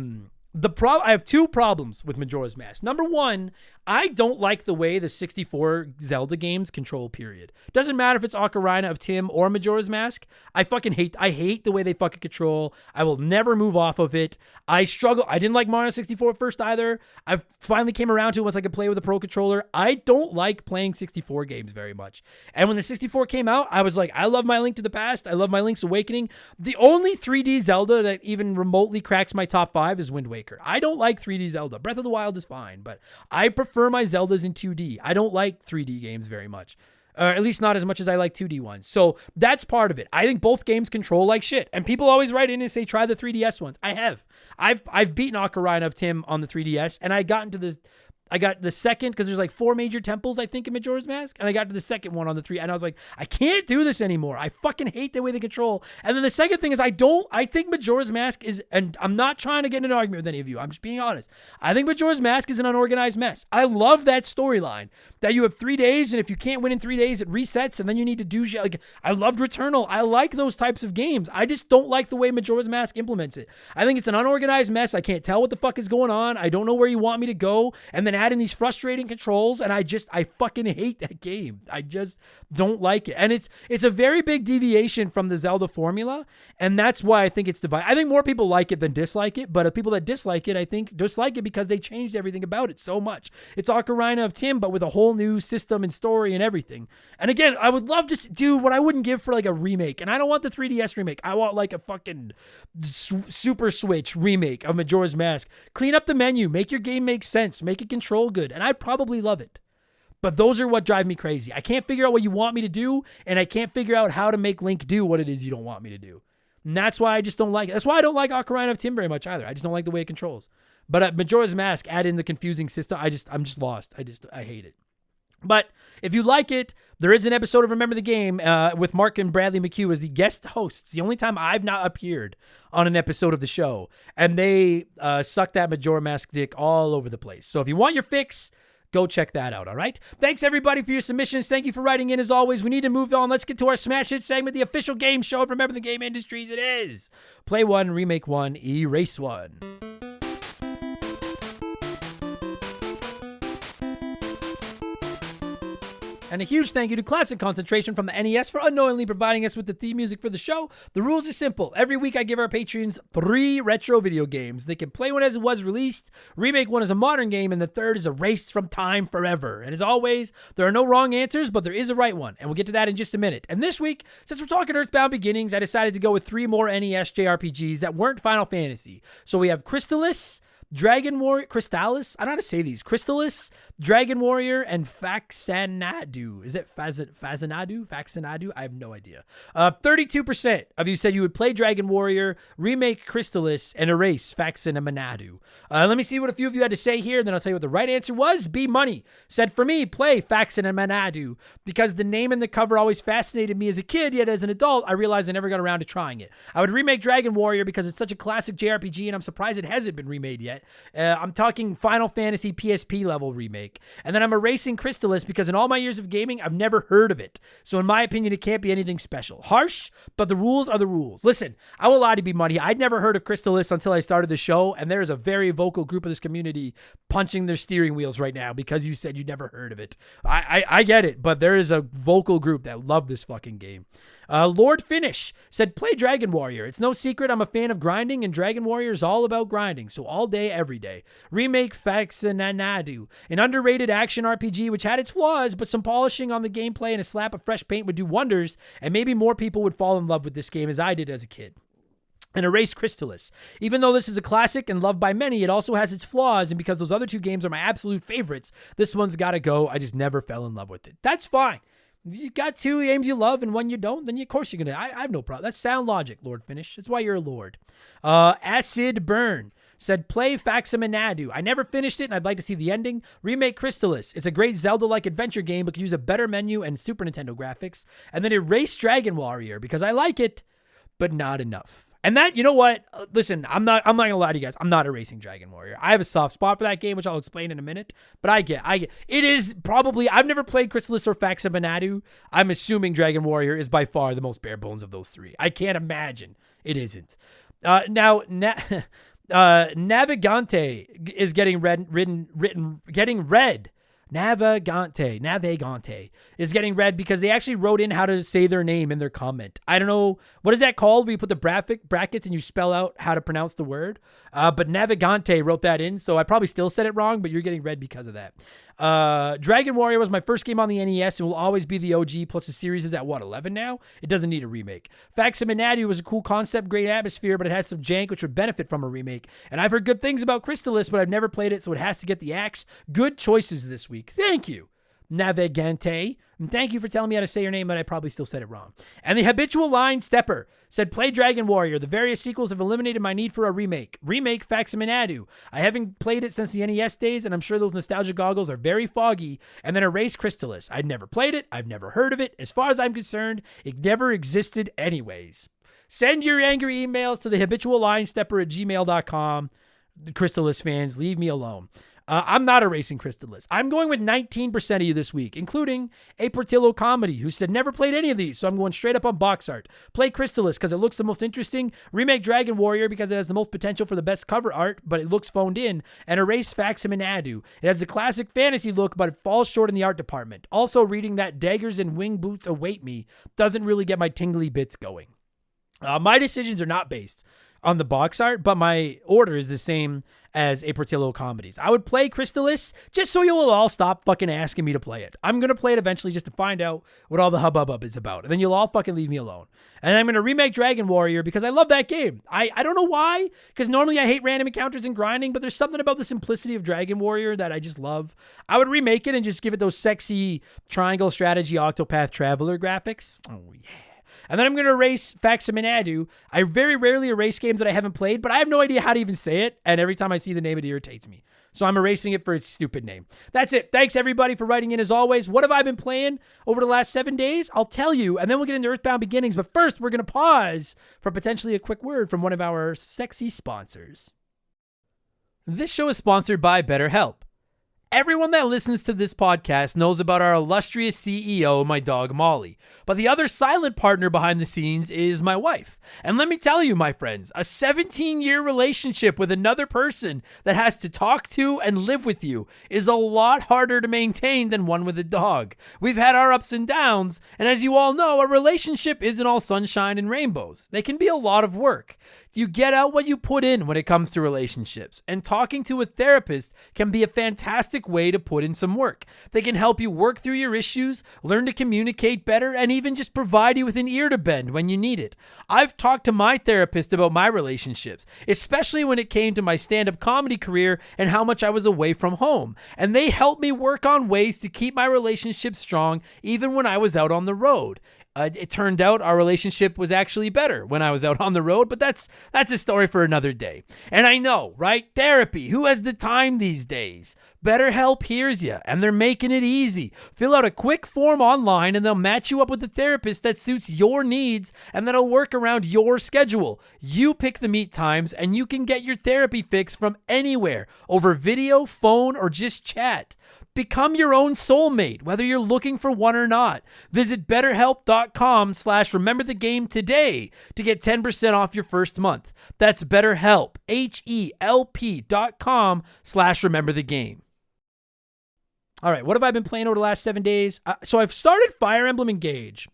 have two problems with Majora's Mask. Number one, I don't like the way the 64 Zelda games control, period. Doesn't matter if it's Ocarina of Time or Majora's Mask. I hate the way they fucking control. I will never move off of it. I struggle. I didn't like Mario 64 at first either. I finally came around to it once I could play with a Pro Controller. I don't like playing 64 games very much. And when the 64 came out, I was like, I love my Link to the Past. I love my Link's Awakening. The only 3D Zelda that even remotely cracks my top 5 is Wind Waker. I don't like 3D Zelda. Breath of the Wild is fine, but I prefer my Zeldas in 2D. I don't like 3D games very much. Or at least not as much as I like 2D ones. So that's part of it. I think both games control like shit. And people always write in and say, try the 3DS ones. I have. I've beaten Ocarina of Time on the 3DS, and I got the second, because there's like 4 major temples, I think, in Majora's Mask. And I got to the second one on the 3, and I was like, I can't do this anymore. I fucking hate the way they control. And then the second thing is I think Majora's Mask is, and I'm not trying to get in an argument with any of you. I'm just being honest. I think Majora's Mask is an unorganized mess. I love that storyline that you have 3 days, and if you can't win in 3 days, it resets, and then you need to do shit. Like, I loved Returnal. I like those types of games. I just don't like the way Majora's Mask implements it. I think it's an unorganized mess. I can't tell what the fuck is going on. I don't know where you want me to go. And then add in these frustrating controls, and I fucking hate that game. I just don't like it. And it's a very big deviation from the Zelda formula, and that's why I think it's divided. I think more people like it than dislike it, but the people that dislike it, I think, dislike it because they changed everything about it so much. It's Ocarina of Time, but with a whole new system and story and everything. And again, I would love to do what I wouldn't give for like a remake, and I don't want the 3DS remake. I want like a fucking Super Switch remake of Majora's Mask. Clean up the menu, make your game make sense, make it control good, and I'd probably love it. But those are what drive me crazy. I can't figure out what you want me to do, and I can't figure out how to make Link do what it is you don't want me to do. And that's why I just don't like it. That's why I don't like Ocarina of Time very much either. I just don't like the way it controls. But at Majora's Mask, add in the confusing system. I'm just lost. I hate it. But if you like it, there is an episode of Remember the Game with Mark and Bradley McHugh as the guest hosts. The only time I've not appeared on an episode of the show. And they suck that Majora Mask dick all over the place. So if you want your fix, go check that out, all right? Thanks, everybody, for your submissions. Thank you for writing in, as always. We need to move on. Let's get to our Smash Hit segment, the official game show of Remember the Game Industries. It is Play 1, Remake 1, Erase 1. And a huge thank you to Classic Concentration from the NES for unknowingly providing us with the theme music for the show. The rules are simple. Every week I give our patrons 3 retro video games. They can play one as it was released, remake one as a modern game, and the third is erased from time forever. And as always, there are no wrong answers, but there is a right one. And we'll get to that in just a minute. And this week, since we're talking Earthbound Beginnings, I decided to go with 3 more NES JRPGs that weren't Final Fantasy. So we have Crystalis, Dragon Warrior, Crystalis? I don't know how to say these. Crystalis, Dragon Warrior, and Faxanadu. Is it Faxanadu? Faxanadu? I have no idea. 32% of you said you would play Dragon Warrior, remake Crystalis, and erase Faxanadu. Let me see what a few of you had to say here, and then I'll tell you what the right answer was. B Money said, for me, play Faxanadu, because the name and the cover always fascinated me as a kid, yet as an adult, I realized I never got around to trying it. I would remake Dragon Warrior because it's such a classic JRPG, and I'm surprised it hasn't been remade yet. I'm talking Final Fantasy PSP level remake. And then I'm erasing Crystalis because in all my years of gaming, I've never heard of it. So in my opinion, it can't be anything special. Harsh, but the rules are the rules. Listen, I will lie to be money. I'd never heard of Crystalis until I started the show, and there is a very vocal group of this community punching their steering wheels right now because you said you'd never heard of it. I get it, but there is a vocal group that love this fucking game. Lord Finish said, play Dragon Warrior. It's no secret I'm a fan of grinding, and Dragon Warrior is all about grinding, so all day, every day. Remake Faxanadu, an underrated action RPG which had its flaws, but some polishing on the gameplay and a slap of fresh paint would do wonders, and maybe more people would fall in love with this game as I did as a kid. and Erase Crystallis. Even though this is a classic and loved by many, it also has its flaws, and because those other two games are my absolute favorites, this one's got to go. I just never fell in love with it. That's fine. If you got two games you love and one you don't, then of course you're going to. I have no problem. That's sound logic, Lord Finish. That's why you're a lord. Acid Burn said, play Faximinadu. I never finished it, and I'd like to see the ending. Remake Crystallis. It's a great Zelda-like adventure game, but could use a better menu and Super Nintendo graphics. And then Erase Dragon Warrior, because I like it, but not enough. And that, you know what? Listen, I'm not gonna lie to you guys. I'm not erasing Dragon Warrior. I have a soft spot for that game, which I'll explain in a minute. But I get it is probably, I've never played Crystallis or Faximinadu. I'm assuming Dragon Warrior is by far the most bare bones of those three. I can't imagine it isn't. Now, Navigante is getting read. Navigante is getting read because they actually wrote in how to say their name in their comment. I don't know, what is that called? Where you put the brackets and you spell out how to pronounce the word. But Navigante wrote that in, so I probably still said it wrong, but you're getting read because of that. Dragon Warrior was my first game on the NES and will always be the OG, plus the series is at 11 now? It doesn't need a remake. Faximinadu was a cool concept, great atmosphere, but it has some jank which would benefit from a remake. And I've heard good things about Crystallis, but I've never played it, so it has to get the axe. Good choices this week. Thank you, Navigante. And thank you for telling me how to say your name, but I probably still said it wrong. And the Habitual Line Stepper said, play Dragon Warrior. The various sequels have eliminated my need for a remake. Remake Faximinadu. I haven't played it since the NES days, and I'm sure those nostalgia goggles are very foggy. And then Erase Crystallis. I'd never played it. I've never heard of it. As far as I'm concerned, it never existed anyways. Send your angry emails to the Habitual Line Stepper at gmail.com. Crystallis fans, leave me alone. I'm not erasing Crystallis. I'm going with 19% of you this week, including a Portillo Comedy, who said never played any of these, so I'm going straight up on box art. Play Crystallis because it looks the most interesting. Remake Dragon Warrior because it has the most potential for the best cover art, but it looks phoned in. And Erase Faximinadu. It has the classic fantasy look, but it falls short in the art department. Also, reading that Daggers and Wing Boots Await Me doesn't really get my tingly bits going. My decisions are not based on the box art, but my order is the same as a Portillo Comedies. I would play Crystallis just so you will all stop fucking asking me to play it. I'm going to play it eventually just to find out what all the hubbub is about. And then you'll all fucking leave me alone. And I'm going to remake Dragon Warrior because I love that game. I don't know why, because normally I hate random encounters and grinding, but there's something about the simplicity of Dragon Warrior that I just love. I would remake it and just give it those sexy triangle strategy Octopath Traveler graphics. Oh, yeah. And then I'm going to erase Faximinadu. I very rarely erase games that I haven't played, but I have no idea how to even say it, and every time I see the name, it irritates me. So I'm erasing it for its stupid name. That's it. Thanks, everybody, for writing in as always. What have I been playing over the last 7 days? I'll tell you, and then we'll get into Earthbound Beginnings. But first, we're going to pause for potentially a quick word from one of our sexy sponsors. This show is sponsored by BetterHelp. Everyone that listens to this podcast knows about our illustrious CEO, my dog Molly. But the other silent partner behind the scenes is my wife. And let me tell you, my friends, a 17-year relationship with another person that has to talk to and live with you is a lot harder to maintain than one with a dog. We've had our ups and downs, and as you all know, a relationship isn't all sunshine and rainbows. They can be a lot of work. You get out what you put in when it comes to relationships, and talking to a therapist can be a fantastic way to put in some work. They can help you work through your issues, learn to communicate better, and even just provide you with an ear to bend when you need it. I've talked to my therapist about my relationships, especially when it came to my stand-up comedy career and how much I was away from home, and they helped me work on ways to keep my relationship strong even when I was out on the road. It turned out our relationship was actually better when I was out on the road, but that's a story for another day. And I know, right? Therapy. Who has the time these days? BetterHelp hears you, and they're making it easy. Fill out a quick form online, and they'll match you up with a therapist that suits your needs and that'll work around your schedule. You pick the meet times, and you can get your therapy fix from anywhere, over video, phone, or just chat. Become your own soulmate, whether you're looking for one or not. Visit BetterHelp.com/RememberTheGame today to get 10% off your first month. That's BetterHelp, HELP.com/RememberTheGame. All right, what have I been playing over the last 7 days? So I've started Fire Emblem Engage,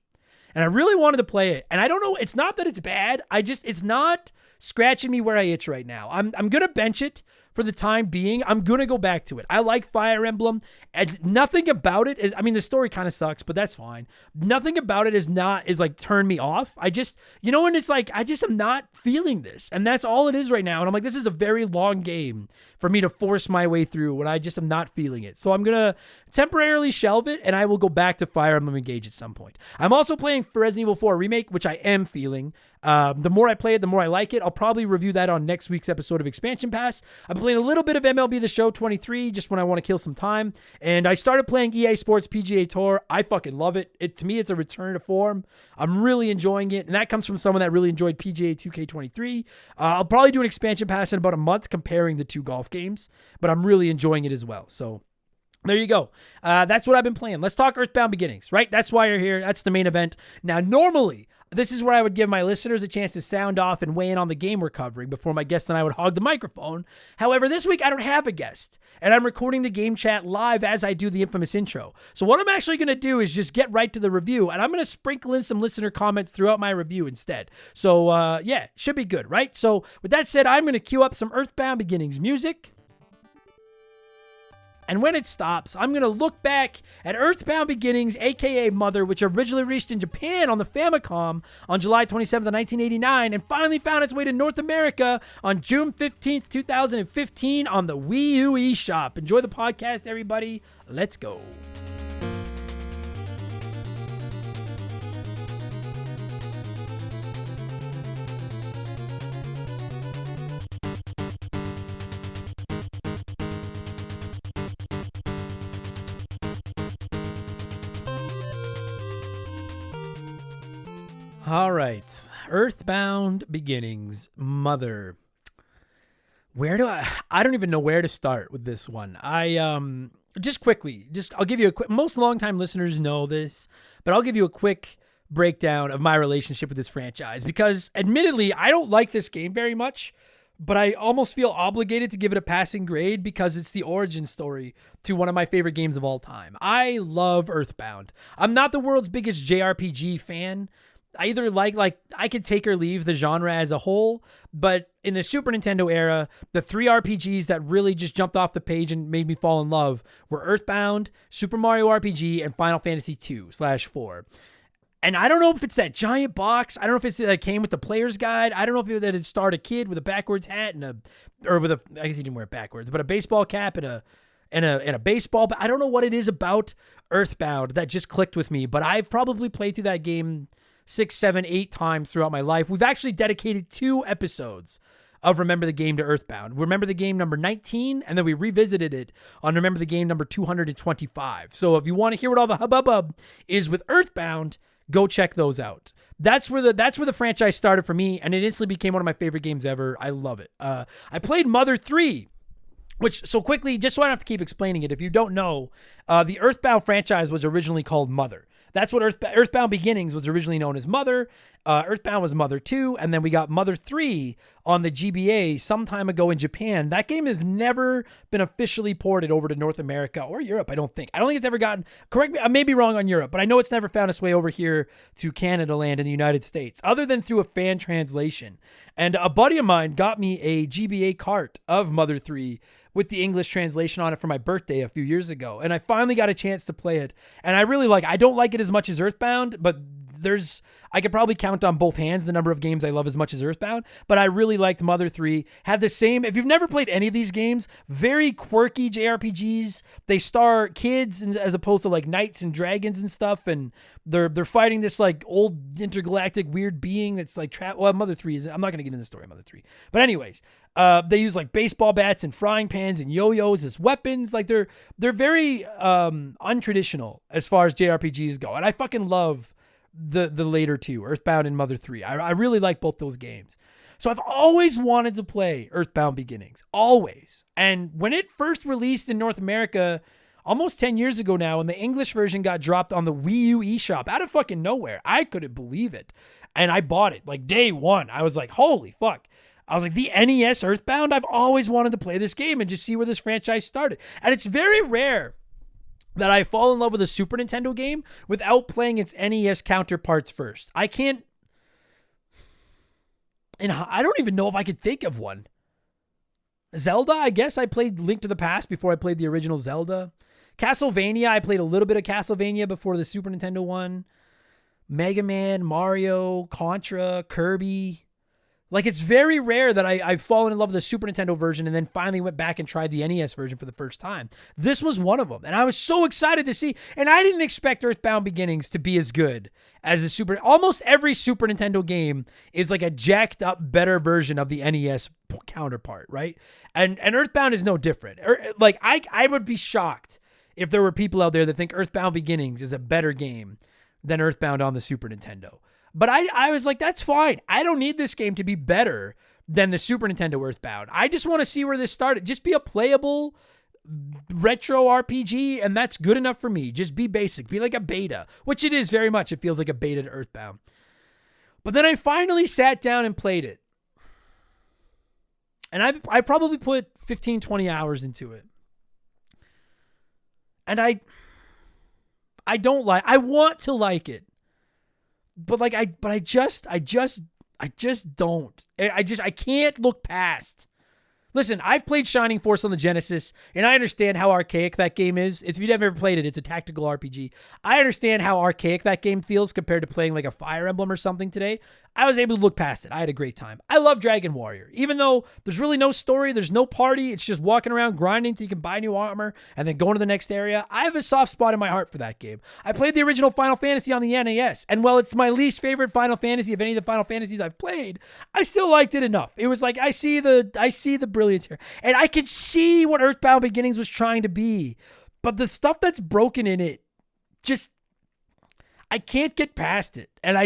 and I really wanted to play it. And I don't know, it's not that it's bad. It's not scratching me where I itch right now. I'm going to bench it for the time being. I'm going to go back to it. I like Fire Emblem, and nothing about it is, I mean, the story kind of sucks, but that's fine. Nothing about it is like turned me off. I just, when it's like, I just am not feeling this. And that's all it is right now. And I'm like, this is a very long game for me to force my way through when I just am not feeling it. So I'm going to temporarily shelve it, and I will go back to Fire Emblem Engage at some point. I'm also playing Resident Evil 4 Remake, which I am feeling. The more I play it, the more I like it. I'll probably review that on next week's episode of Expansion Pass. I've been playing a little bit of MLB The Show 23 just when I want to kill some time. And I started playing EA Sports PGA Tour. I fucking love it. To me, it's a return to form. I'm really enjoying it. And that comes from someone that really enjoyed PGA 2K23. I'll probably do an Expansion Pass in about a month comparing the two golf games. But I'm really enjoying it as well. So there you go. That's what I've been playing. Let's talk Earthbound Beginnings, right? That's why you're here. That's the main event. Now, normally, this is where I would give my listeners a chance to sound off and weigh in on the game we're covering before my guest and I would hog the microphone. However, this week I don't have a guest, and I'm recording the game chat live as I do the infamous intro. So what I'm actually going to do is just get right to the review, and I'm going to sprinkle in some listener comments throughout my review instead. So yeah, should be good, right? So with that said, I'm going to cue up some Earthbound Beginnings music. And when it stops, I'm going to look back at Earthbound Beginnings, a.k.a. Mother, which originally released in Japan on the Famicom on July 27th, 1989, and finally found its way to North America on June 15th, 2015 on the Wii U eShop. Enjoy the podcast, everybody. Let's go. All right, Earthbound Beginnings, Mother. Where do I don't even know where to start with this one. Just quickly, I'll give you a quick, most longtime listeners know this, but I'll give you a quick breakdown of my relationship with this franchise, because admittedly, I don't like this game very much, but I almost feel obligated to give it a passing grade because it's the origin story to one of my favorite games of all time. I love Earthbound. I'm not the world's biggest JRPG fan. I either like I could take or leave the genre as a whole, but in the Super Nintendo era, the three RPGs that really just jumped off the page and made me fall in love were Earthbound, Super Mario RPG, and Final Fantasy 2/4. And I don't know if it's that giant box. I don't know if it's that it came with the player's guide. I don't know if it starred a kid with a backwards hat I guess he didn't wear it backwards, but a baseball cap and a baseball. But I don't know what it is about Earthbound that just clicked with me. But I've probably played through that game 6, 7, 8 times throughout my life. We've actually dedicated 2 episodes of Remember the Game to Earthbound. Remember the Game number 19, and then we revisited it on Remember the Game number 225. So if you want to hear what all the hubbub is with Earthbound, go check those out. That's where the franchise started for me, and it instantly became one of my favorite games ever. I love it. I played Mother 3, which, so quickly, just so I don't have to keep explaining it, if you don't know, the Earthbound franchise was originally called Mother. That's what Earthbound Beginnings was originally known as Mother. Earthbound was Mother 2, and then we got Mother 3 on the GBA some time ago in Japan. That game has never been officially ported over to North America or Europe, I don't think. I don't think it's ever gotten, correct me, I may be wrong on Europe, but I know it's never found its way over here to Canada land in the United States, other than through a fan translation. And a buddy of mine got me a GBA cart of Mother 3 with the English translation on it for my birthday a few years ago. And I finally got a chance to play it. And I really I don't like it as much as Earthbound, but I could probably count on both hands the number of games I love as much as Earthbound, but I really liked Mother 3. Had the same, if you've never played any of these games, very quirky JRPGs. They star kids as opposed to knights and dragons and stuff, and they're fighting this old intergalactic weird being that's Mother 3 is, I'm not going to get into the story of Mother 3. But anyways, they use baseball bats and frying pans and yo-yos as weapons. They're very untraditional as far as JRPGs go, and I fucking love the later two, Earthbound and Mother 3. I really like both those games. So I've always wanted to play Earthbound Beginnings. Always. And when it first released in North America almost 10 years ago now, and the English version got dropped on the Wii U eShop out of fucking nowhere, I couldn't believe it. And I bought it day one. I was like, holy fuck. I was like, the NES Earthbound? I've always wanted to play this game and just see where this franchise started. And it's very rare that I fall in love with a Super Nintendo game without playing its NES counterparts first. And I don't even know if I could think of one. Zelda, I guess I played Link to the Past before I played the original Zelda. Castlevania, I played a little bit of Castlevania before the Super Nintendo one. Mega Man, Mario, Contra, Kirby. Like, it's very rare that I've fallen in love with the Super Nintendo version and then finally went back and tried the NES version for the first time. This was one of them. And I was so excited to see. And I didn't expect Earthbound Beginnings to be as good as the Super. Almost every Super Nintendo game is like a jacked up, better version of the NES counterpart, right? And Earthbound is no different. Like, I would be shocked if there were people out there that think Earthbound Beginnings is a better game than Earthbound on the Super Nintendo. But I was like, that's fine. I don't need this game to be better than the Super Nintendo Earthbound. I just want to see where this started. Just be a playable retro RPG, and that's good enough for me. Just be basic. Be like a beta, which it is very much. It feels like a beta to Earthbound. But then I finally sat down and played it. And I probably put 15, 20 hours into it. And I want to like it. But I just don't. I can't look past. Listen, I've played Shining Force on the Genesis, and I understand how archaic that game is. If you've never played it, it's a tactical RPG. I understand how archaic that game feels compared to playing like a Fire Emblem or something today. I was able to look past it. I had a great time. I love Dragon Warrior. Even though there's really no story, there's no party, it's just walking around grinding so you can buy new armor and then going to the next area. I have a soft spot in my heart for that game. I played the original Final Fantasy on the NES, and while it's my least favorite Final Fantasy of any of the Final Fantasies I've played, I still liked it enough. It was like, I see the brilliance here. And I could see what Earthbound Beginnings was trying to be. But the stuff that's broken in it, I can't get past it. And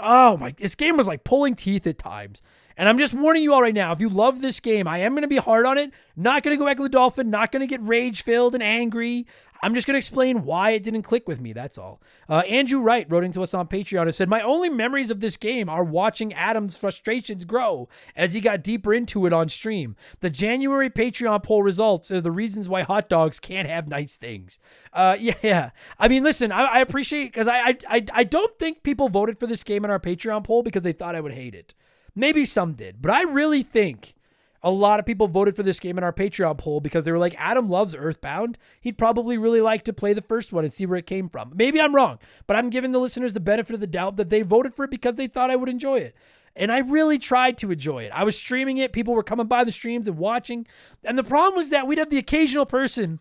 oh my, this game was like pulling teeth at times. And I'm just warning you all right now, if you love this game, I am going to be hard on it. Not going to go back to the dolphin, not going to get rage-filled and angry. I'm just going to explain why it didn't click with me, that's all. Andrew Wright wrote into us on Patreon and said, my only memories of this game are watching Adam's frustrations grow as he got deeper into it on stream. The January Patreon poll results are the reasons why hot dogs can't have nice things. Yeah. I mean, listen, I appreciate, because I don't think people voted for this game in our Patreon poll because they thought I would hate it. Maybe some did, but I really think a lot of people voted for this game in our Patreon poll because they were like, Adam loves Earthbound. He'd probably really like to play the first one and see where it came from. Maybe I'm wrong, but I'm giving the listeners the benefit of the doubt that they voted for it because they thought I would enjoy it. And I really tried to enjoy it. I was streaming it. People were coming by the streams and watching. And the problem was that we'd have the occasional person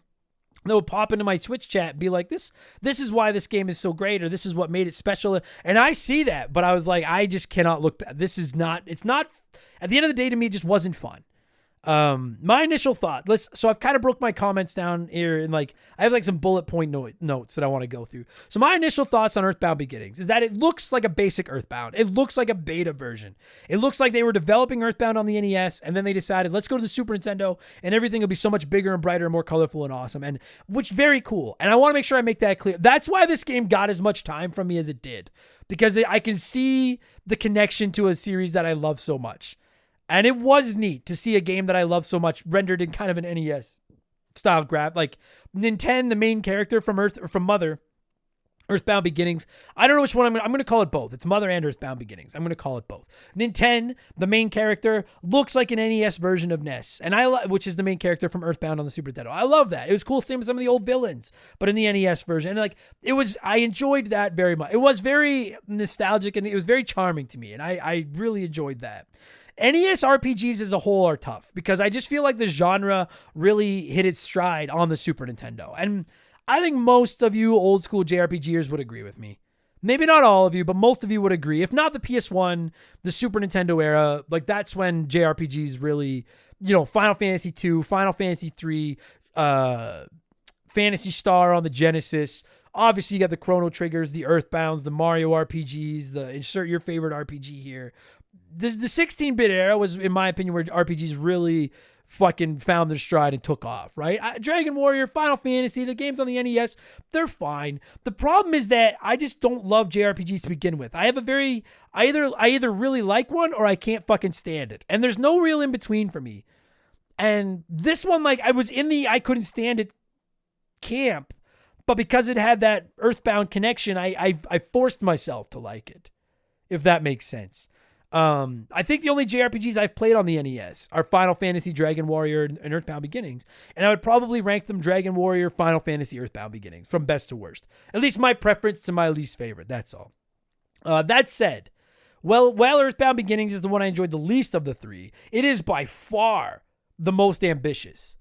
that would pop into my Twitch chat and be like, this is why this game is so great, or this is what made it special. And I see that, but I was like, I just cannot look back. It's not, at the end of the day, to me, it just wasn't fun. My initial thought, so I've kind of broke my comments down here, and like, I have like some bullet point notes that I want to go through. So my initial thoughts on Earthbound Beginnings is that it looks like a basic Earthbound. It looks like a beta version. It looks like they were developing Earthbound on the NES, and then they decided, let's go to the Super Nintendo, and everything will be so much bigger and brighter and more colorful and awesome, and which very cool. And I want to make sure I make that clear. That's why this game got as much time from me as it did, because I can see the connection to a series that I love so much. And it was neat to see a game that I love so much rendered in kind of an NES style grab. Like Nintendo, the main character from Mother, Earthbound Beginnings. I don't know which one I'm going to call it both. It's Mother and Earthbound Beginnings. I'm going to call it both. Nintendo, the main character, looks like an NES version of Ness, which is the main character from Earthbound on the Super Nintendo. I love that. It was cool seeing some of the old villains, but in the NES version. And I enjoyed that very much. It was very nostalgic and it was very charming to me. And I really enjoyed that. NES RPGs as a whole are tough because I just feel like the genre really hit its stride on the Super Nintendo. And I think most of you old school JRPGers would agree with me. Maybe not all of you, but most of you would agree. If not the PS1, the Super Nintendo era, like that's when JRPGs really, Final Fantasy 2, Final Fantasy 3, Phantasy Star on the Genesis. Obviously, you got the Chrono Triggers, the Earthbounds, the Mario RPGs, the insert your favorite RPG here. The 16-bit era was, in my opinion, where RPGs really fucking found their stride and took off, right? Dragon Warrior, Final Fantasy, the games on the NES, they're fine. The problem is that I just don't love JRPGs to begin with. I have I either really like one or I can't fucking stand it. And there's no real in between for me. And this one, I was in the I couldn't stand it camp, but because it had that Earthbound connection, I forced myself to like it, if that makes sense. I think the only JRPGs I've played on the NES are Final Fantasy, Dragon Warrior, and Earthbound Beginnings. And I would probably rank them Dragon Warrior, Final Fantasy, Earthbound Beginnings from best to worst. At least my preference to my least favorite. That's all. That said, while Earthbound Beginnings is the one I enjoyed the least of the three, it is by far the most ambitious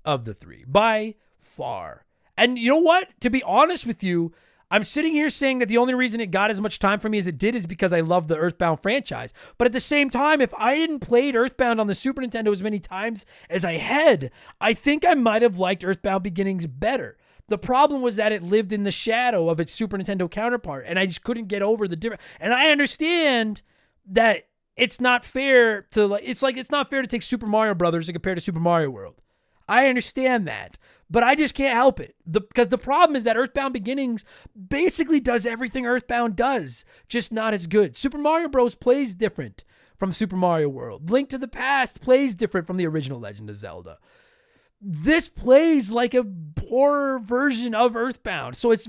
of the three. By far. And you know what? To be honest with you, I'm sitting here saying that the only reason it got as much time for me as it did is because I love the Earthbound franchise. But at the same time, if I hadn't played Earthbound on the Super Nintendo as many times as I had, I think I might have liked Earthbound Beginnings better. The problem was that it lived in the shadow of its Super Nintendo counterpart, and I just couldn't get over the difference. And I understand that it's not fair to it's not fair to take Super Mario Brothers and compare to Super Mario World. I understand that. But I just can't help it. Because the problem is that Earthbound Beginnings basically does everything Earthbound does, just not as good. Super Mario Bros. Plays different from Super Mario World. Link to the Past plays different from the original Legend of Zelda. This plays like a poor version of Earthbound. So it's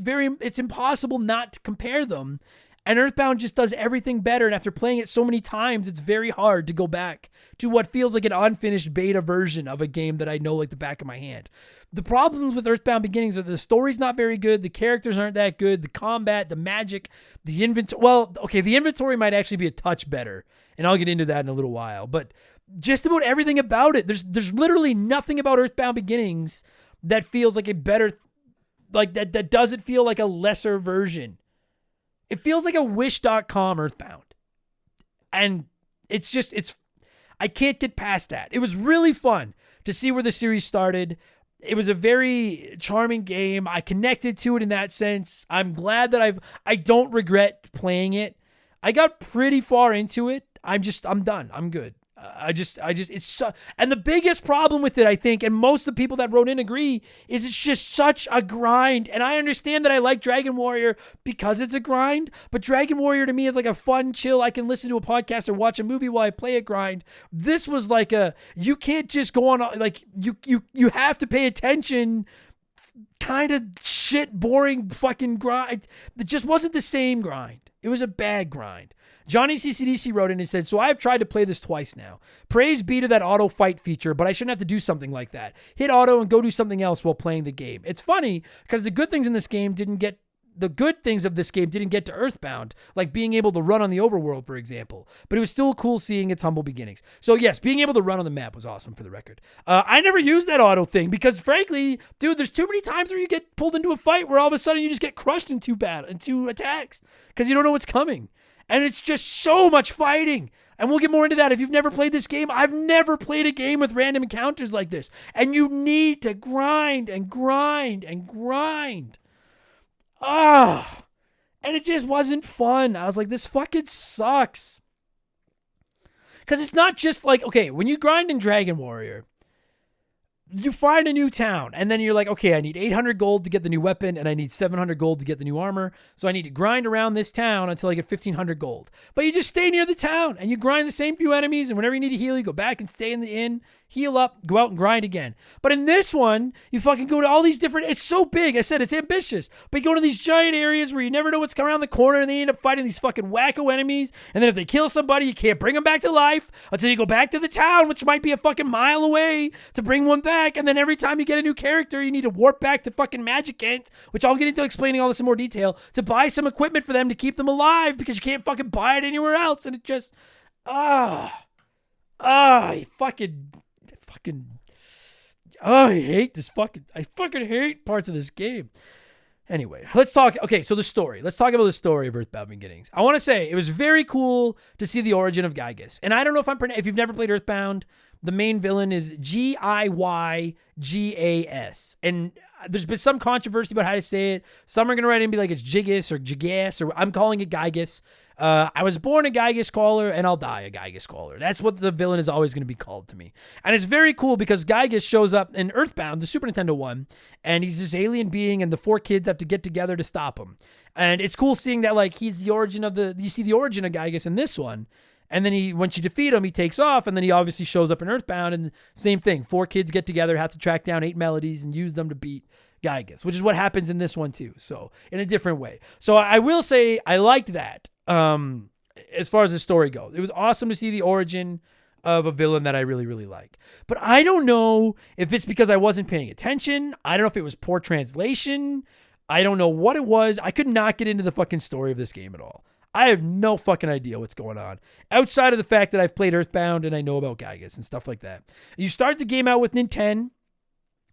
impossible not to compare them. And Earthbound just does everything better. And after playing it so many times, it's very hard to go back to what feels like an unfinished beta version of a game that I know like the back of my hand. The problems with Earthbound Beginnings are the story's not very good, the characters aren't that good, the combat, the magic, the inventory. Well, okay, the inventory might actually be a touch better, and I'll get into that in a little while. But just about everything about it, there's literally nothing about Earthbound Beginnings that feels like a better, like that doesn't feel like a lesser version. It feels like a Wish.com Earthbound. And I can't get past that. It was really fun to see where the series started. It was a very charming game. I connected to it in that sense. I'm glad that I don't regret playing it. I got pretty far into it. I'm done. I'm good. It's so, and the biggest problem with it, I think, and most of the people that wrote in agree, is it's just such a grind. And I understand that I like Dragon Warrior because it's a grind, but Dragon Warrior to me is like a fun, chill, I can listen to a podcast or watch a movie while I play a grind. This was like you can't just go on, like, you have to pay attention, kind of shit, boring fucking grind. It just wasn't the same grind. It was a bad grind. Johnny CCDC wrote in and said, so I've tried to play this twice now. Praise be to that auto fight feature, but I shouldn't have to do something like that. Hit auto and go do something else while playing the game. It's funny because the good things of this game didn't get to Earthbound, like being able to run on the overworld, for example. But it was still cool seeing its humble beginnings. So yes, being able to run on the map was awesome for the record. I never used that auto thing because frankly, dude, there's too many times where you get pulled into a fight where all of a sudden you just get crushed in two attacks because you don't know what's coming. And it's just so much fighting. And we'll get more into that. If you've never played this game, I've never played a game with random encounters like this. And you need to grind and grind and grind. And it just wasn't fun. I was like, this fucking sucks. Because it's not just like, okay, when you grind in Dragon Warrior, you find a new town, and then you're like, okay, I need 800 gold to get the new weapon, and I need 700 gold to get the new armor, so I need to grind around this town until I get 1,500 gold. But you just stay near the town, and you grind the same few enemies, and whenever you need to heal, you go back and stay in the inn, heal up, go out and grind again. But in this one, you fucking go to all these different, it's so big, I said it's ambitious, but you go to these giant areas where you never know what's around the corner, and they end up fighting these fucking wacko enemies, and then if they kill somebody, you can't bring them back to life until you go back to the town, which might be a fucking mile away, to bring one back, and then every time you get a new character, you need to warp back to fucking Magic Ant, which I'll get into explaining all this in more detail, to buy some equipment for them to keep them alive, because you can't fucking buy it anywhere else, and it just, I hate this I fucking hate parts of this game. Anyway, let's talk. Okay, so the story. Let's talk about the story of Earthbound Beginnings. I want to say it was very cool to see the origin of Gygas. And I don't know if you've never played Earthbound, the main villain is Giygas. And there's been some controversy about how to say it. Some are going to write in and be like it's Jigas or Jigas, or I'm calling it Gygas. I was born a Gygas caller and I'll die a Gygas caller. That's what the villain is always going to be called to me. And it's very cool because Gygas shows up in Earthbound, the Super Nintendo one, and he's this alien being and the four kids have to get together to stop him. And it's cool seeing that like he's the origin of you see the origin of Gygas in this one. And then once you defeat him, he takes off, and then he obviously shows up in Earthbound, and same thing. Four kids get together, have to track down 8 melodies and use them to beat Gygas, which is what happens in this one too. So in a different way. So I will say I liked that. as far as the story goes. It was awesome to see the origin of a villain that I really, really like. But I don't know if it's because I wasn't paying attention. I don't know if it was poor translation. I don't know what it was. I could not get into the fucking story of this game at all. I have no fucking idea what's going on. Outside of the fact that I've played Earthbound and I know about Gygas and stuff like that. You start the game out with Nintendo.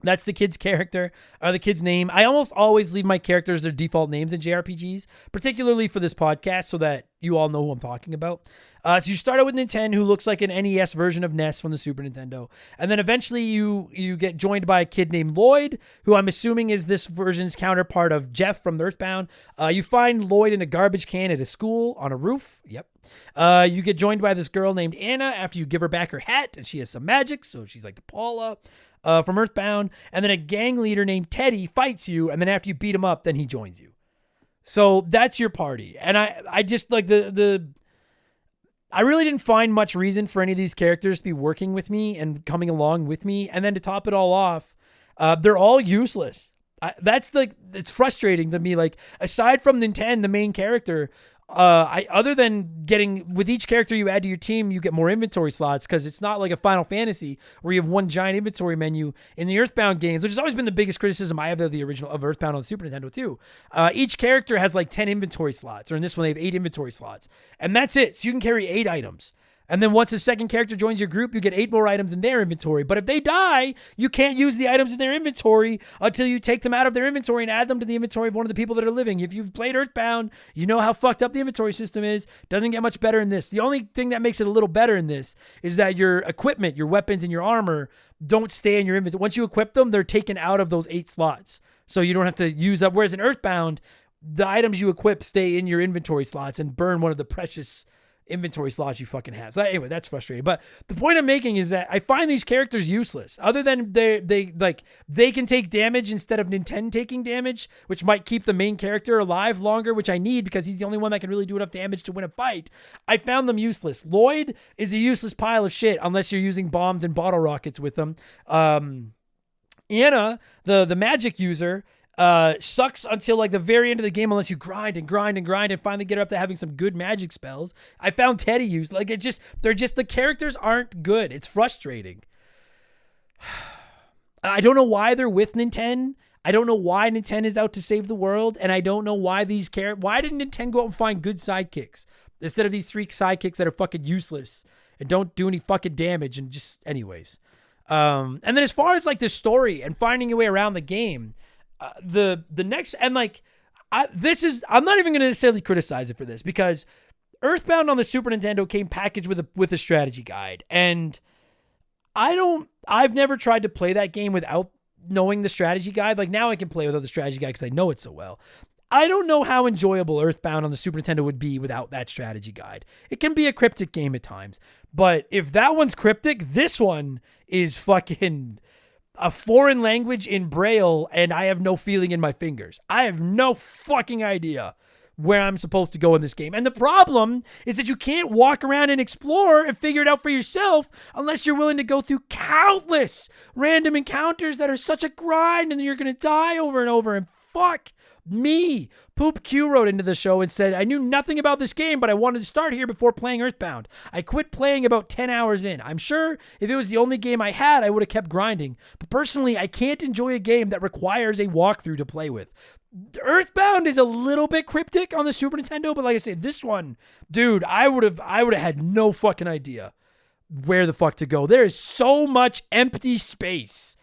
That's the kid's character, or the kid's name. I almost always leave my characters their default names in JRPGs, particularly for this podcast, so that you all know who I'm talking about. So you start out with Nintendo, who looks like an NES version of NES from the Super Nintendo. And then eventually you get joined by a kid named Lloyd, who I'm assuming is this version's counterpart of Jeff from Earthbound. You find Lloyd in a garbage can at a school on a roof. Yep. You get joined by this girl named Anna after you give her back her hat, and she has some magic, so she's like the Paula from Earthbound. And then a gang leader named Teddy fights you, and then after you beat him up, then he joins you. So that's your party. And I just like I really didn't find much reason for any of these characters to be working with me and coming along with me. And then to top it all off, they're all useless. It's frustrating to me. Like, aside from Nintendo, the main character, other than getting, with each character you add to your team, you get more inventory slots, because it's not like a Final Fantasy where you have one giant inventory menu. In the Earthbound games, which has always been the biggest criticism I have of the original of Earthbound on the Super Nintendo too, each character has like 10 inventory slots, or in this one they have 8 inventory slots, and that's it. So you can carry 8 items. And then once a second character joins your group, you get 8 more items in their inventory. But if they die, you can't use the items in their inventory until you take them out of their inventory and add them to the inventory of one of the people that are living. If you've played Earthbound, you know how fucked up the inventory system is. Doesn't get much better in this. The only thing that makes it a little better in this is that your equipment, your weapons, and your armor don't stay in your inventory. Once you equip them, they're taken out of those 8 slots. So you don't have to use up. Whereas in Earthbound, the items you equip stay in your inventory slots and burn one of the precious inventory slots you fucking have. So anyway, that's frustrating. But the point I'm making is that I find these characters useless. Other than they can take damage instead of Nintendo taking damage, which might keep the main character alive longer, which I need because he's the only one that can really do enough damage to win a fight. I found them useless. Lloyd is a useless pile of shit unless you're using bombs and bottle rockets with them. Anna, the magic user, sucks until like the very end of the game unless you grind and finally get up to having some good magic spells. I found Teddy used. Like, the characters aren't good. It's frustrating. I don't know why they're with Nintendo. I don't know why Nintendo is out to save the world, and I don't know why why didn't Nintendo go out and find good sidekicks instead of these 3 sidekicks that are fucking useless and don't do any fucking damage and just anyways. And then as far as like the story and finding your way around the game, the next, and like, I'm not even going to necessarily criticize it for this, because Earthbound on the Super Nintendo came packaged with a strategy guide, and I've never tried to play that game without knowing the strategy guide. Like, now I can play without the strategy guide because I know it so well. I don't know how enjoyable Earthbound on the Super Nintendo would be without that strategy guide. It can be a cryptic game at times, but if that one's cryptic, this one is fucking a foreign language in Braille, and I have no feeling in my fingers. I have no fucking idea where I'm supposed to go in this game. And the problem is that you can't walk around and explore and figure it out for yourself unless you're willing to go through countless random encounters that are such a grind, and then you're going to die over and over. And fuck me. Poop Q wrote into the show and said, I knew nothing about this game, but I wanted to start here before playing Earthbound. I quit playing about 10 hours in. I'm sure if it was the only game I had, I would have kept grinding. But personally, I can't enjoy a game that requires a walkthrough to play with. Earthbound is a little bit cryptic on the Super Nintendo, but like I said, this one, dude, I would have had no fucking idea where the fuck to go. There is so much empty space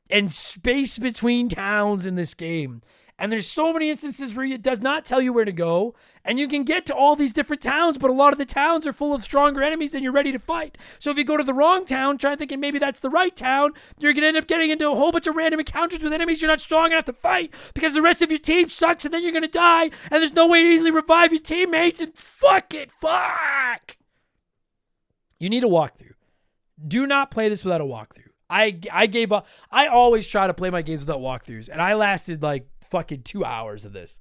and space between towns in this game. And there's so many instances where it does not tell you where to go. And you can get to all these different towns, but a lot of the towns are full of stronger enemies than you're ready to fight. So if you go to the wrong town, trying thinking maybe that's the right town, you're going to end up getting into a whole bunch of random encounters with enemies you're not strong enough to fight because the rest of your team sucks, and then you're going to die, and there's no way to easily revive your teammates, and fuck. You need a walkthrough. Do not play this without a walkthrough. I gave up. I always try to play my games without walkthroughs, and I lasted like fucking 2 hours of this.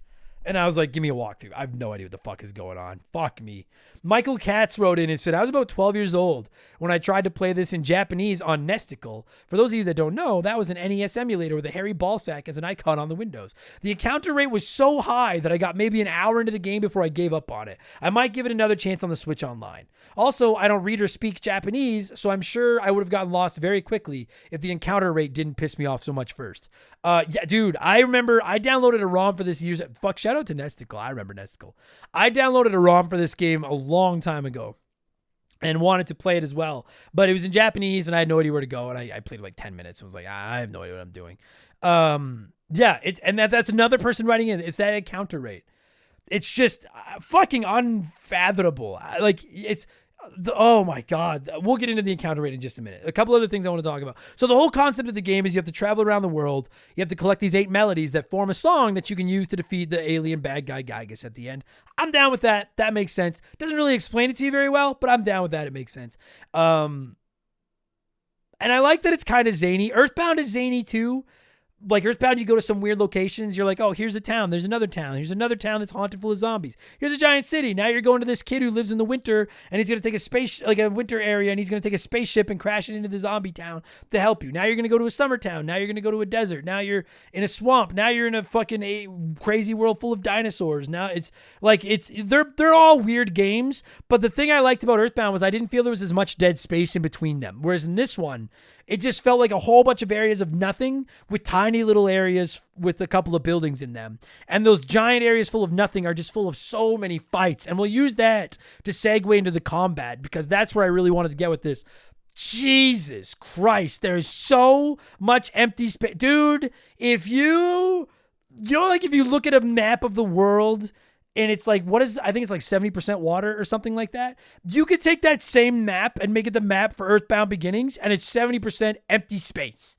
And I was like, give me a walkthrough. I have no idea what the fuck is going on. Fuck me. Michael Katz wrote in and said, I was about 12 years old when I tried to play this in Japanese on Nesticle. For those of you that don't know, that was an NES emulator with a hairy ballsack as an icon on the windows. The encounter rate was so high that I got maybe an hour into the game before I gave up on it. I might give it another chance on the Switch Online. Also, I don't read or speak Japanese, so I'm sure I would have gotten lost very quickly if the encounter rate didn't piss me off so much first. Yeah, dude, I remember I downloaded a ROM for this years. Fuck, shout out to Nesticle. I remember Nesticle. I downloaded a ROM for this game a long time ago and wanted to play it as well. But it was in Japanese and I had no idea where to go. And I played like 10 minutes. I was like, I have no idea what I'm doing. Yeah, that's another person writing in. It's that encounter rate. It's just fucking unfathomable. Like, oh my God. We'll get into the encounter rate in just a minute. A couple other things I want to talk about. So the whole concept of the game is you have to travel around the world. You have to collect these 8 melodies that form a song that you can use to defeat the alien bad guy Gygas at the end. I'm down with that. That makes sense. Doesn't really explain it to you very well, but I'm down with that. It makes sense. And I like that it's kind of zany. Earthbound is zany too. Like Earthbound, you go to some weird locations. You're like, oh, here's a town. There's another town. Here's another town that's haunted full of zombies. Here's a giant city. Now you're going to this kid who lives in the winter, and he's going to take a winter area, and he's going to take a spaceship and crash it into the zombie town to help you. Now you're going to go to a summer town. Now you're going to go to a desert. Now you're in a swamp. Now you're in a fucking crazy world full of dinosaurs. Now they're all weird games. But the thing I liked about Earthbound was I didn't feel there was as much dead space in between them. Whereas in this one, it just felt like a whole bunch of areas of nothing with tiny little areas with a couple of buildings in them. And those giant areas full of nothing are just full of so many fights. And we'll use that to segue into the combat because that's where I really wanted to get with this. Jesus Christ, there's so much empty space. Dude, if you look at a map of the world and it's like, I think it's like 70% water or something like that. You could take that same map and make it the map for Earthbound Beginnings, and it's 70% empty space.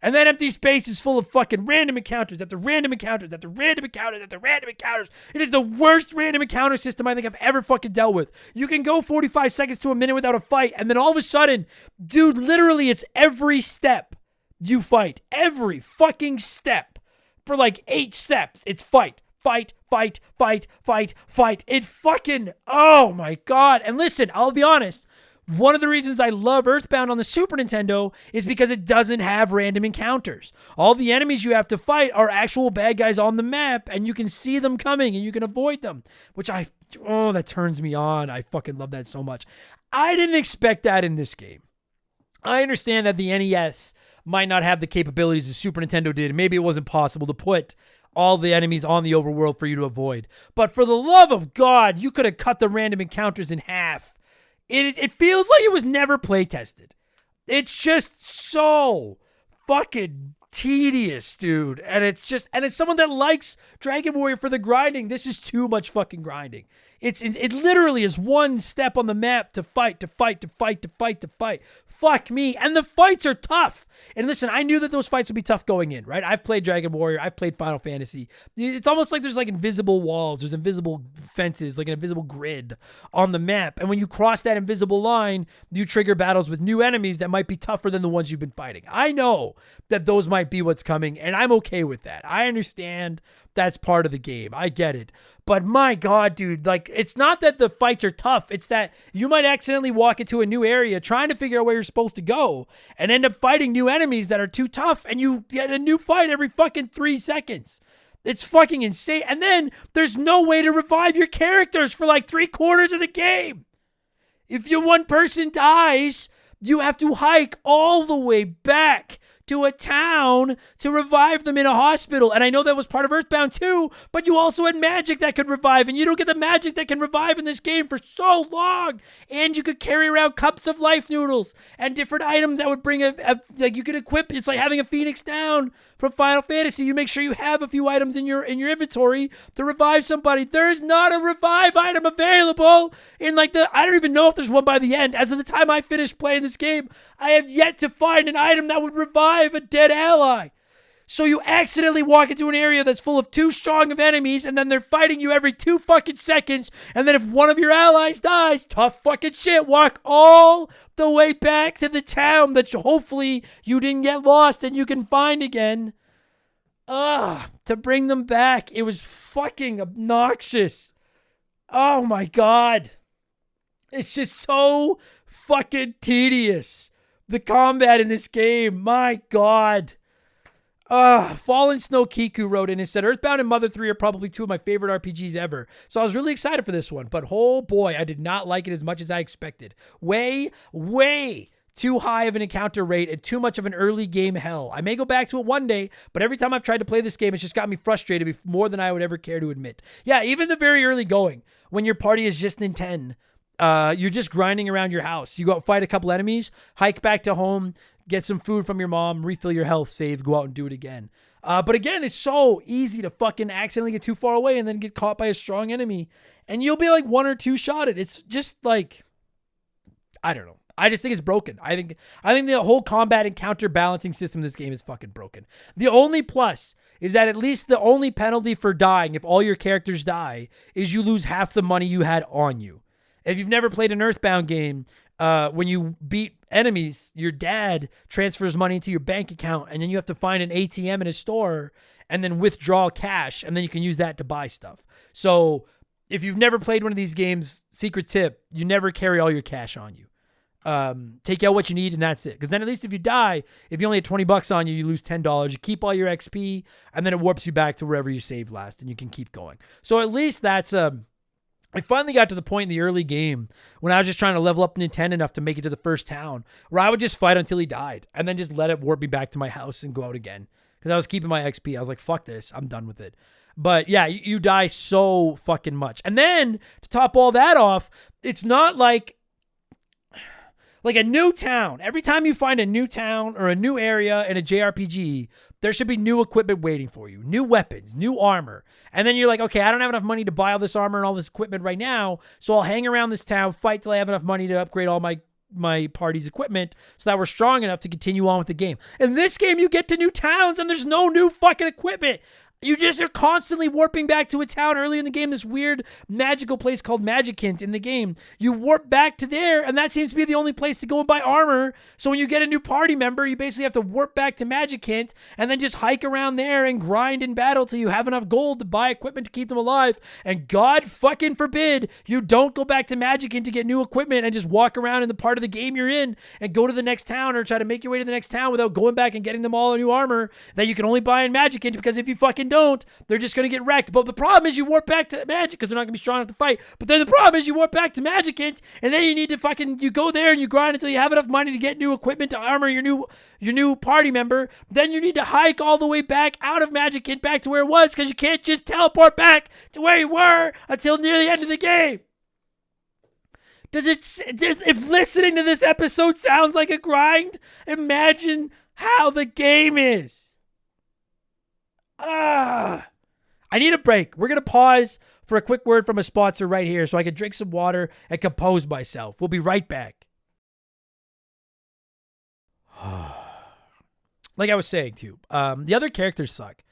And that empty space is full of fucking random encounters after random encounters after random encounters after random encounters. It is the worst random encounter system I think I've ever fucking dealt with. You can go 45 seconds to a minute without a fight, and then all of a sudden, dude, literally it's every step you fight. Every fucking step. For like 8 steps, it's fight. Fight, fight, fight, fight, fight. It fucking, oh my God. And listen, I'll be honest. One of the reasons I love Earthbound on the Super Nintendo is because it doesn't have random encounters. All the enemies you have to fight are actual bad guys on the map, and you can see them coming and you can avoid them, which that turns me on. I fucking love that so much. I didn't expect that in this game. I understand that the NES might not have the capabilities the Super Nintendo did. Maybe it wasn't possible to put all the enemies on the overworld for you to avoid. But for the love of God, you could have cut the random encounters in half. It feels like it was never play tested. It's just so fucking tedious, dude. And it's someone that likes Dragon Warrior for the grinding. This is too much fucking grinding. It literally is one step on the map to fight, to fight, to fight, to fight, to fight. Fuck me. And the fights are tough. And listen, I knew that those fights would be tough going in, right? I've played Dragon Warrior. I've played Final Fantasy. It's almost like there's like invisible walls. There's invisible fences, like an invisible grid on the map. And when you cross that invisible line, you trigger battles with new enemies that might be tougher than the ones you've been fighting. I know that those might be what's coming, and I'm okay with that. I understand that's part of the game. I get it. But my God, dude, like, it's not that the fights are tough. It's that you might accidentally walk into a new area trying to figure out where you're supposed to go and end up fighting new enemies that are too tough, and you get a new fight every fucking 3 seconds. It's fucking insane. And then there's no way to revive your characters for like 3/4 of the game. If one person dies, you have to hike all the way back to a town to revive them in a hospital. And I know that was part of Earthbound too, but you also had magic that could revive, and you don't get the magic that can revive in this game for so long. And you could carry around cups of life noodles and different items that would bring like you could equip. It's like having a Phoenix down from Final Fantasy. You make sure you have a few items in your inventory to revive somebody. There is not a revive item available in I don't even know if there's one by the end. As of the time I finished playing this game, I have yet to find an item that would revive a dead ally. So you accidentally walk into an area that's full of too strong of enemies, and then they're fighting you every 2 fucking seconds. And then if one of your allies dies, tough fucking shit, walk all the way back to the town that hopefully you didn't get lost and you can find again. to bring them back. It was fucking obnoxious. Oh my God. It's just so fucking tedious. The combat in this game, my God. Fallen Snow Kiku wrote in and said, Earthbound and Mother 3 are probably two of my favorite RPGs ever. So I was really excited for this one. But oh boy, I did not like it as much as I expected. Way too high of an encounter rate and too much of an early game hell. I may go back to it one day, but every time I've tried to play this game, it's just got me frustrated more than I would ever care to admit. Yeah, even the very early going, when your party is just in 10, you're just grinding around your house. You go out, fight a couple enemies, hike back to home, get some food from your mom, refill your health, save, go out and do it again. But again, it's so easy to fucking accidentally get too far away and then get caught by a strong enemy. And you'll be like 1 or 2 shotted. It's just like, I don't know. I just think it's broken. I think the whole combat and counter balancing system in this game is fucking broken. The only plus is that at least the only penalty for dying, if all your characters die, is you lose half the money you had on you. If you've never played an Earthbound game, when you beat enemies, your dad transfers money into your bank account, and then you have to find an ATM in a store and then withdraw cash, and then you can use that to buy stuff. So if you've never played one of these games, secret tip, you never carry all your cash on you. Take out what you need and that's it. Because then at least if you die, if you only had $20 on you, you lose $10. You keep all your XP, and then it warps you back to wherever you saved last, and you can keep going. So at least that's I finally got to the point in the early game when I was just trying to level up Nintendo enough to make it to the first town, where I would just fight until he died and then just let it warp me back to my house and go out again. Because I was keeping my XP. I was like, fuck this. I'm done with it. But yeah, you die so fucking much. And then to top all that off, it's not like a new town. Every time you find a new town or a new area in a JRPG, there should be new equipment waiting for you, new weapons, new armor. And then you're like, okay, I don't have enough money to buy all this armor and all this equipment right now, so I'll hang around this town, fight till I have enough money to upgrade all my party's equipment so that we're strong enough to continue on with the game. In this game, you get to new towns and there's no new fucking equipment. You just are constantly warping back to a town early in the game, this weird magical place called Magicant in the game. You warp back to there, and that seems to be the only place to go and buy armor. So when you get a new party member, you basically have to warp back to Magicant and then just hike around there and grind in battle till you have enough gold to buy equipment to keep them alive. And God fucking forbid you don't go back to Magicant to get new equipment and just walk around in the part of the game you're in and go to the next town or try to make your way to the next town without going back and getting them all a new armor that you can only buy in Magicant, because if you fucking don't, they're just going to get wrecked. But the problem is you warp back to Magic because they're not going to be strong enough to fight. But then the problem is you warp back to Magicant, and then you need to you go there and you grind until you have enough money to get new equipment to armor your new party member. Then you need to hike all the way back out of Magicant back to where it was, because you can't just teleport back to where you were until near the end of the game. If listening to this episode sounds like a grind, imagine how the game is. I need a break. We're going to pause for a quick word from a sponsor right here so I can drink some water and compose myself. We'll be right back. Like I was saying too, the other characters suck.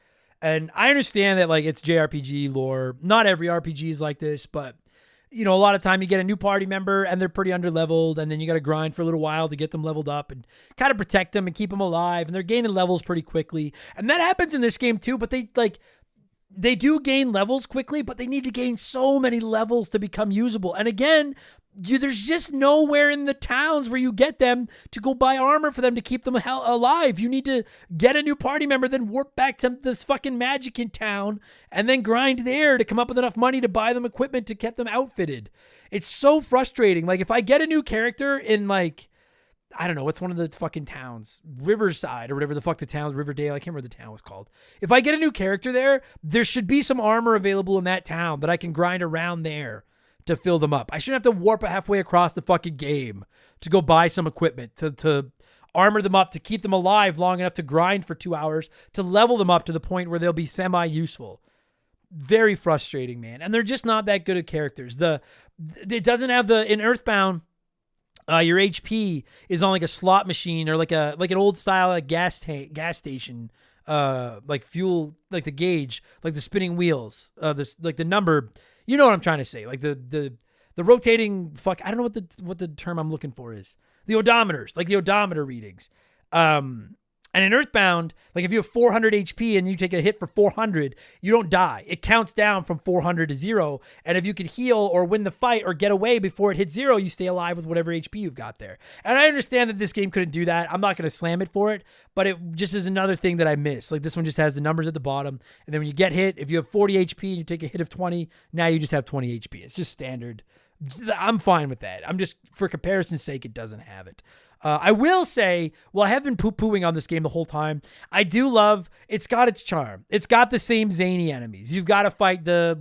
And I understand that it's JRPG lore. Not every RPG is like this, but a lot of time you get a new party member and they're pretty underleveled, and then you got to grind for a little while to get them leveled up and kind of protect them and keep them alive, and they're gaining levels pretty quickly. And that happens in this game too, but they do gain levels quickly, but they need to gain so many levels to become usable. And again, there's just nowhere in the towns where you get them to go buy armor for them to keep them alive. You need to get a new party member, then warp back to this fucking Magicant town, and then grind there to come up with enough money to buy them equipment to get them outfitted. It's so frustrating. If I get a new character in I don't know, what's one of the fucking towns? Riverside or whatever the fuck the town, Riverdale, I can't remember what the town was called. If I get a new character there should be some armor available in that town that I can grind around there to fill them up. I shouldn't have to warp halfway across the fucking game to go buy some equipment, to armor them up, to keep them alive long enough to grind for 2 hours, to level them up to the point where they'll be semi-useful. Very frustrating, man. And they're just not that good at characters. It doesn't have in Earthbound, your HP is on a slot machine or an old style gas station, fuel, the gauge, the spinning wheels, the number. You know what I'm trying to say? The rotating I don't know what the term I'm looking for is. The odometers, the odometer readings. And in Earthbound, like if you have 400 HP and you take a hit for 400, you don't die. It counts down from 400 to 0. And if you can heal or win the fight or get away before it hits 0, you stay alive with whatever HP you've got there. And I understand that this game couldn't do that. I'm not going to slam it for it, but it just is another thing that I miss. Like this one just has the numbers at the bottom. And then when you get hit, if you have 40 HP and you take a hit of 20, now you just have 20 HP. It's just standard. I'm fine with that. I'm just, for comparison's sake, it doesn't have it. I will say, well, I have been poo-pooing on this game the whole time. I do love, it's got its charm. It's got the same zany enemies. You've got to fight the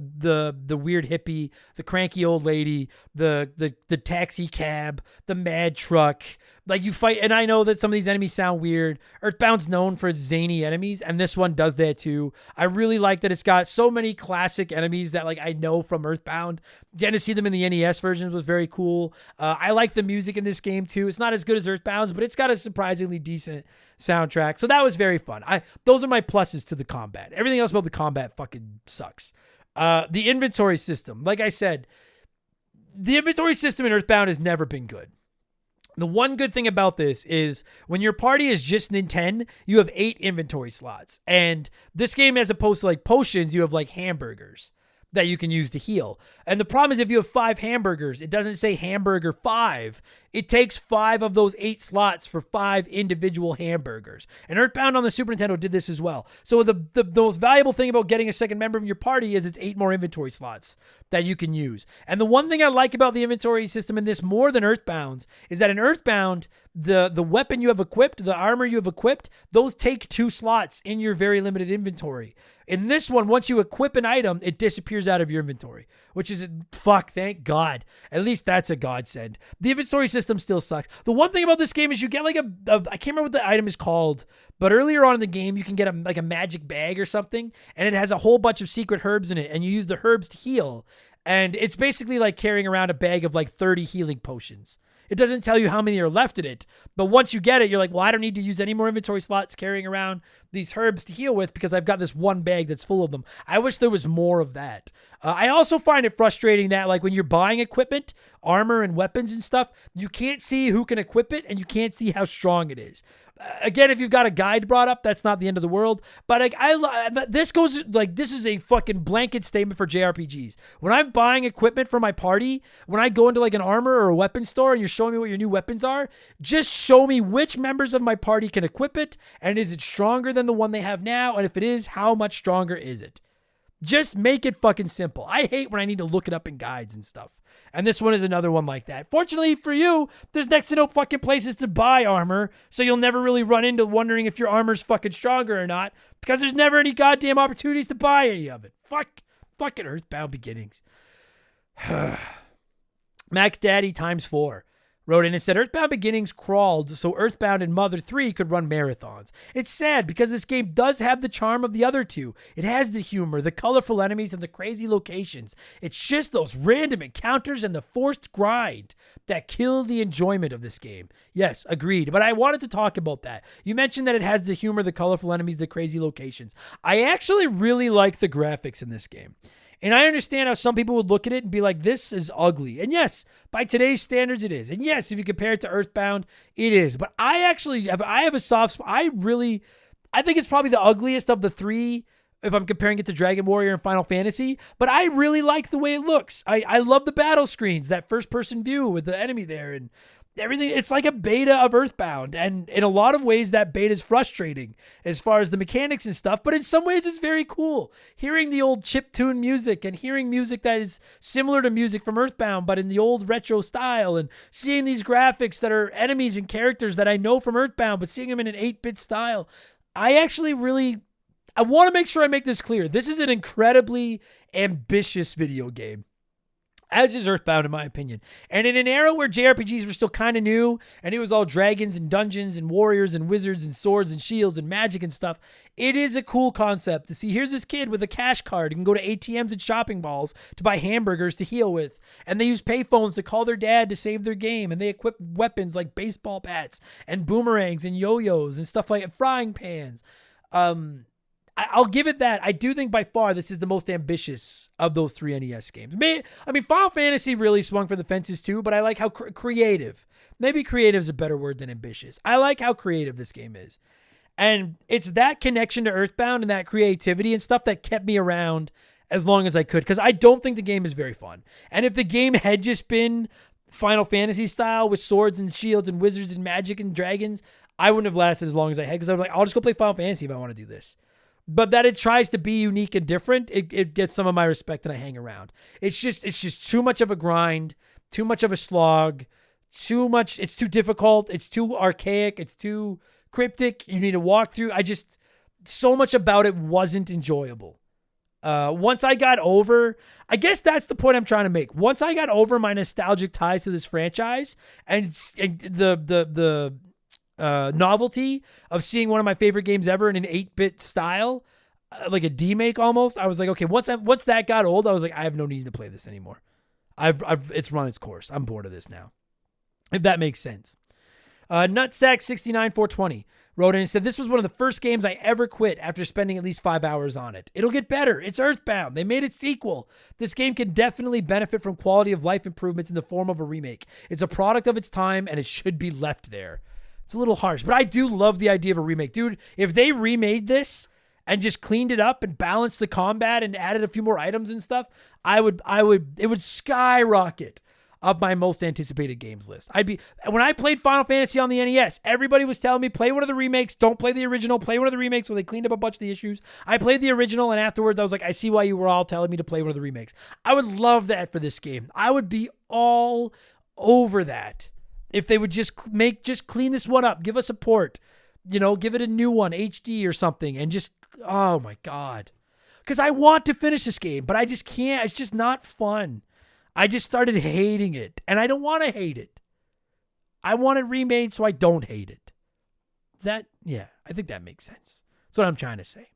weird hippie, the cranky old lady, the taxi cab, the mad truck. Like you fight, and I know that some of these enemies sound weird. Earthbound's known for its zany enemies, and this one does that too. I really like that it's got so many classic enemies that like I know from Earthbound. Getting to see them in the NES version was very cool. I like the music in this game too. It's not as good as Earthbound's, but it's got a surprisingly decent soundtrack. So that was very fun. Those are my pluses to the combat. Everything else about the combat fucking sucks. The inventory system, like I said, the inventory system in Earthbound has never been good. The one good thing about this is when your party is just in 10, you have 8 inventory slots. And this game, as opposed to like potions, you have like hamburgers that you can use to heal. And the problem is if you have 5 hamburgers, it doesn't say hamburger 5. It takes 5 of those 8 slots for 5 individual hamburgers. And Earthbound on the Super Nintendo did this as well. So the most valuable thing about getting a second member of your party is it's 8 more inventory slots that you can use. And the one thing I like about the inventory system in this more than Earthbound's is that in Earthbound, the weapon you have equipped, the armor you have equipped, those take 2 slots in your very limited inventory. In this one, once you equip an item, it disappears out of your inventory, which is, fuck, thank God. At least that's a godsend. The inventory system still sucks. The one thing about this game is you get like I can't remember what the item is called, but earlier on in the game, you can get a magic bag or something, and it has a whole bunch of secret herbs in it, and you use the herbs to heal. And it's basically like carrying around a bag of like 30 healing potions. It doesn't tell you how many are left in it, but once you get it, you're like, well, I don't need to use any more inventory slots carrying around these herbs to heal with because I've got this one bag that's full of them. I wish there was more of that. I also find it frustrating that like when you're buying equipment, armor and weapons and stuff, you can't see who can equip it and you can't see how strong it is. Again, if you've got a guide brought up, that's not the end of the world. But like, this is a fucking blanket statement for JRPGs. When I'm buying equipment for my party, when I go into like an armor or a weapon store and you're showing me what your new weapons are, just show me which members of my party can equip it, and is it stronger than the one they have now? And if it is, how much stronger is it? Just make it fucking simple. I hate when I need to look it up in guides and stuff. And this one is another one like that. Fortunately for you, there's next to no fucking places to buy armor, so you'll never really run into wondering if your armor's fucking stronger or not, because there's never any goddamn opportunities to buy any of it. Fucking Earthbound Beginnings. Mac Daddy ×4 wrote in and said, Earthbound Beginnings crawled so Earthbound and Mother 3 could run marathons. It's sad because this game does have the charm of the other two. It has the humor, the colorful enemies, and the crazy locations. It's just those random encounters and the forced grind that kill the enjoyment of this game. Yes, agreed. But I wanted to talk about that. You mentioned that it has the humor, the colorful enemies, the crazy locations. I actually really like the graphics in this game. And I understand how some people would look at it and be like, this is ugly. And yes, by today's standards, it is. And yes, if you compare it to Earthbound, it is. But I have a soft spot. I think it's probably the ugliest of the 3 if I'm comparing it to Dragon Warrior and Final Fantasy. But I really like the way it looks. I love the battle screens, that first-person view with the enemy there and everything. It's like a beta of Earthbound, and in a lot of ways that beta is frustrating as far as the mechanics and stuff, but in some ways it's very cool. Hearing the old chiptune music and hearing music that is similar to music from Earthbound but in the old retro style, and seeing these graphics that are enemies and characters that I know from Earthbound but seeing them in an 8-bit style. I want to make sure I make this clear. This is an incredibly ambitious video game, as is Earthbound, in my opinion. And in an era where JRPGs were still kind of new, and it was all dragons and dungeons and warriors and wizards and swords and shields and magic and stuff, it is a cool concept to see, here's this kid with a cash card who can go to ATMs and shopping malls to buy hamburgers to heal with. And they use payphones to call their dad to save their game. And they equip weapons like baseball bats and boomerangs and yo-yos and stuff like frying pans. I'll give it that. I do think by far this is the most ambitious of those 3 NES games. Final Fantasy really swung for the fences too, but I like how creative. Maybe creative is a better word than ambitious. I like how creative this game is. And it's that connection to Earthbound and that creativity and stuff that kept me around as long as I could, because I don't think the game is very fun. And if the game had just been Final Fantasy style with swords and shields and wizards and magic and dragons, I wouldn't have lasted as long as I had, because I was like, I'll just go play Final Fantasy if I want to do this. But that it tries to be unique and different, it gets some of my respect and I hang around. It's just too much of a grind, too much of a slog, it's too difficult, it's too archaic, it's too cryptic, you need to walk through. So much about it wasn't enjoyable. Once I got over, I guess that's the point I'm trying to make. Once I got over my nostalgic ties to this franchise and the novelty of seeing one of my favorite games ever in an 8-bit style, like a demake almost, I was like, okay, once that got old, I was like, I have no need to play this anymore. It's run its course. I'm bored of this now. If that makes sense. Nutsack69420 wrote in and said, this was one of the first games I ever quit after spending at least 5 hours on it. It'll get better. It's Earthbound. They made its sequel. This game can definitely benefit from quality of life improvements in the form of a remake. It's a product of its time and it should be left there. It's a little harsh, but I do love the idea of a remake. Dude, if they remade this and just cleaned it up and balanced the combat and added a few more items and stuff, it would skyrocket up my most anticipated games list. When I played Final Fantasy on the NES, everybody was telling me, play one of the remakes, don't play the original, play one of the remakes where they cleaned up a bunch of the issues. I played the original, and afterwards I was like, I see why you were all telling me to play one of the remakes. I would love that for this game. I would be all over that if they would just clean this one up, give us a port, give it a new one, HD or something, and just, oh my God. Because I want to finish this game, but I just can't. It's just not fun. I just started hating it, and I don't want to hate it. I want it remade so I don't hate it. I think that makes sense. That's what I'm trying to say.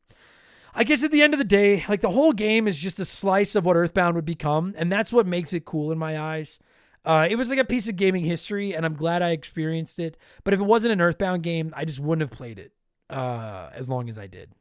I guess at the end of the day, like, the whole game is just a slice of what Earthbound would become, and that's what makes it cool in my eyes. It was like a piece of gaming history, and I'm glad I experienced it. But if it wasn't an Earthbound game, I just wouldn't have played it as long as I did.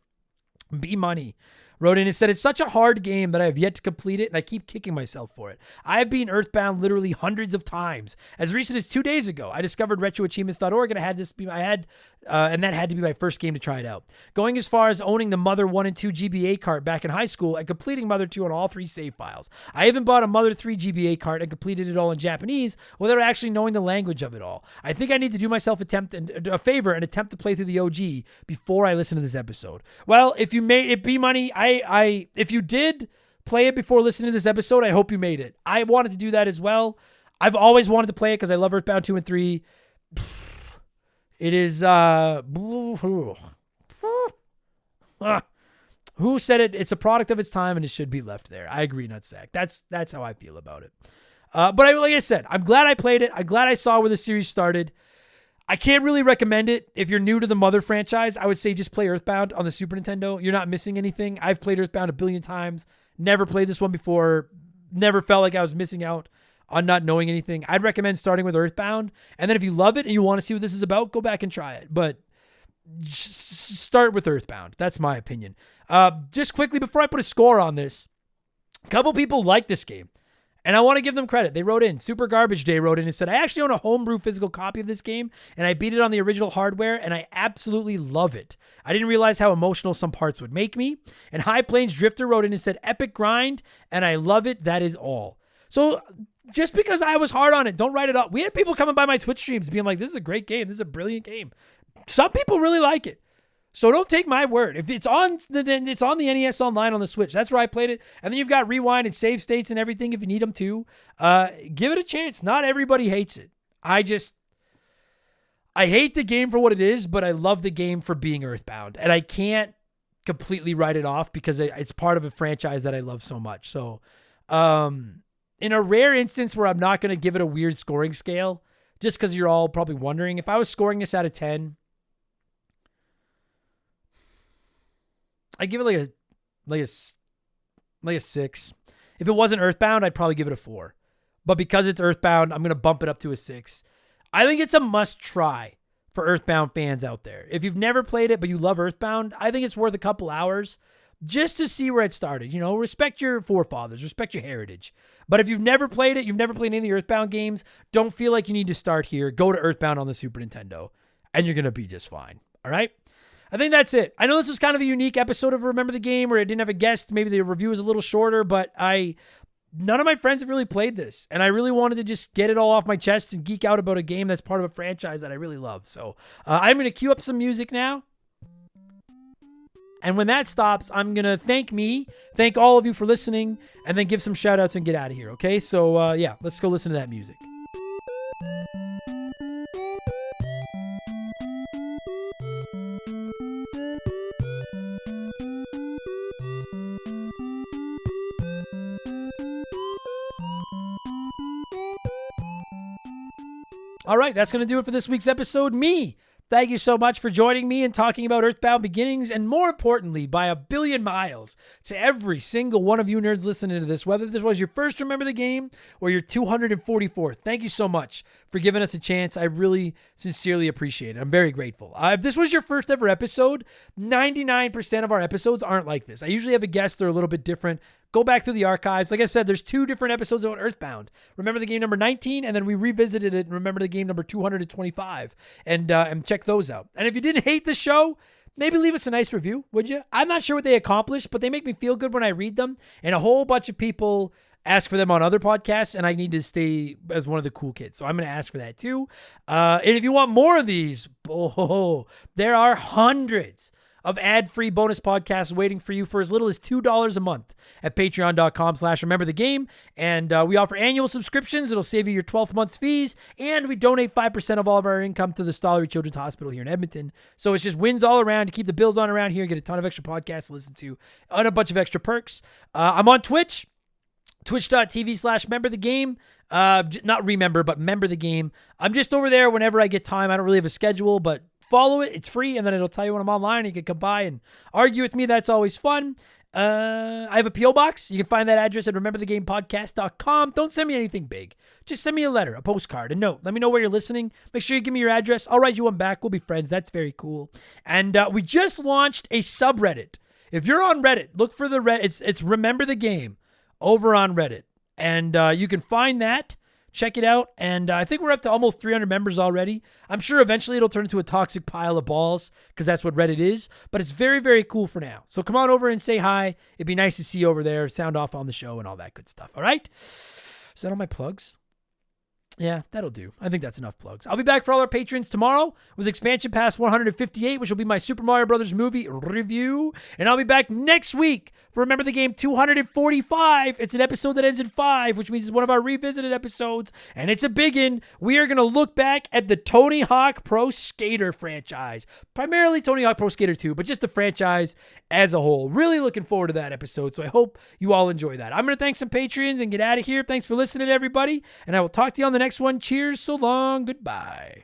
B Money wrote in and said, it's such a hard game that I have yet to complete it, and I keep kicking myself for it. I have been Earthbound literally hundreds of times. As recent as 2 days ago, I discovered retroachievements.org, and and that had to be my first game to try it out. Going as far as owning the Mother 1 and 2 GBA cart back in high school and completing Mother 2 on all 3 save files. I even bought a Mother 3 GBA cart and completed it all in Japanese without actually knowing the language of it all. I think I need to do myself a favor and attempt to play through the OG before I listen to this episode. Well, if you made it, B-Money, if you did play it before listening to this episode, I hope you made it. I wanted to do that as well. I've always wanted to play it because I love Earthbound 2 and 3. It is, who said it? It's a product of its time and it should be left there. I agree, Nutsack. That's how I feel about it. But like I said, I'm glad I played it. I'm glad I saw where the series started. I can't really recommend it. If you're new to the Mother franchise, I would say just play Earthbound on the Super Nintendo. You're not missing anything. I've played Earthbound a billion times. Never played this one before. Never felt like I was missing out on not knowing anything. I'd recommend starting with Earthbound. And then if you love it and you want to see what this is about, go back and try it. But start with Earthbound. That's my opinion. Just quickly, before I put a score on this, a couple people like this game. And I want to give them credit. They wrote in. Super Garbage Day wrote in and said, I actually own a homebrew physical copy of this game, and I beat it on the original hardware, and I absolutely love it. I didn't realize how emotional some parts would make me. And High Plains Drifter wrote in and said, epic grind, and I love it. That is all. So just because I was hard on it, don't write it off. We had people coming by my Twitch streams being like, this is a great game. This is a brilliant game. Some people really like it. So don't take my word. If it's on the NES Online on the Switch, that's where I played it. And then you've got rewind and save states and everything if you need them too. Give it a chance. Not everybody hates it. I hate the game for what it is, but I love the game for being Earthbound. And I can't completely write it off because it's part of a franchise that I love so much. So in a rare instance where I'm not going to give it a weird scoring scale, just because you're all probably wondering, if I was scoring this out of 10, I give it like a 6. If it wasn't Earthbound, I'd probably give it a 4. But because it's Earthbound, I'm going to bump it up to a 6. I think it's a must try for Earthbound fans out there. If you've never played it, but you love Earthbound, I think it's worth a couple hours just to see where it started. Respect your forefathers, respect your heritage. But if you've never played it, you've never played any of the Earthbound games, don't feel like you need to start here. Go to Earthbound on the Super Nintendo, and you're going to be just fine. All right? I think that's it. I know this was kind of a unique episode of Remember the Game where I didn't have a guest. Maybe the review was a little shorter, but none of my friends have really played this, and I really wanted to just get it all off my chest and geek out about a game that's part of a franchise that I really love. So I'm going to cue up some music now. And when that stops, I'm going to thank all of you for listening, and then give some shout outs and get out of here. Okay. So yeah, let's go listen to that music. All right, that's going to do it for this week's episode. Thank you so much for joining me and talking about Earthbound Beginnings, and more importantly, by a billion miles, to every single one of you nerds listening to this, whether this was your first Remember the Game or your 244th. Thank you so much for giving us a chance. I really sincerely appreciate it. I'm very grateful. If this was your first ever episode, 99% of our episodes aren't like this. I usually have a guest. They're a little bit different. Go back through the archives. Like I said, there's 2 different episodes about Earthbound. Remember the Game number 19, and then we revisited it and Remember the Game number 225, and check those out. And if you didn't hate the show, maybe leave us a nice review, would you? I'm not sure what they accomplished, but they make me feel good when I read them, and a whole bunch of people ask for them on other podcasts, and I need to stay as one of the cool kids, so I'm going to ask for that too. And if you want more of these, there are hundreds of ad-free bonus podcasts waiting for you for as little as $2 a month at patreon.com/rememberthegame. And we offer annual subscriptions. It'll save you your 12th month's fees. And we donate 5% of all of our income to the Stollery Children's Hospital here in Edmonton. So it's just wins all around. You keep the bills on around here, get a ton of extra podcasts to listen to, and a bunch of extra perks. I'm on Twitch. Twitch.tv/memberthegame. Not remember, but member the game. I'm just over there whenever I get time. I don't really have a schedule, but follow it. It's free, and then it'll tell you when I'm online. You can come by and argue with me. That's always fun. I have a P.O. box. You can find that address at rememberthegamepodcast.com. Don't send me anything big. Just send me a letter, a postcard, a note. Let me know where you're listening. Make sure you give me your address. I'll write you one back. We'll be friends. That's very cool. And we just launched a subreddit. If you're on Reddit, look for the Reddit. It's Remember the Game over on Reddit. And you can find that. Check it out. And I think we're up to almost 300 members already. I'm sure eventually it'll turn into a toxic pile of balls because that's what Reddit is. But it's very, very cool for now. So come on over and say hi. It'd be nice to see you over there. Sound off on the show and all that good stuff. All right? Is that all my plugs? Yeah, that'll do. I think that's enough plugs. I'll be back for all our patrons tomorrow with Expansion Pass 158, which will be my Super Mario Brothers movie review. And I'll be back next week for Remember the Game 245. It's an episode that ends in 5, which means it's one of our revisited episodes. And it's a big one. We are going to look back at the Tony Hawk Pro Skater franchise. Primarily Tony Hawk Pro Skater 2, but just the franchise as a whole. Really looking forward to that episode. So I hope you all enjoy that. I'm going to thank some Patreons and get out of here. Thanks for listening, everybody. And I will talk to you on the next one. Cheers, so long, goodbye.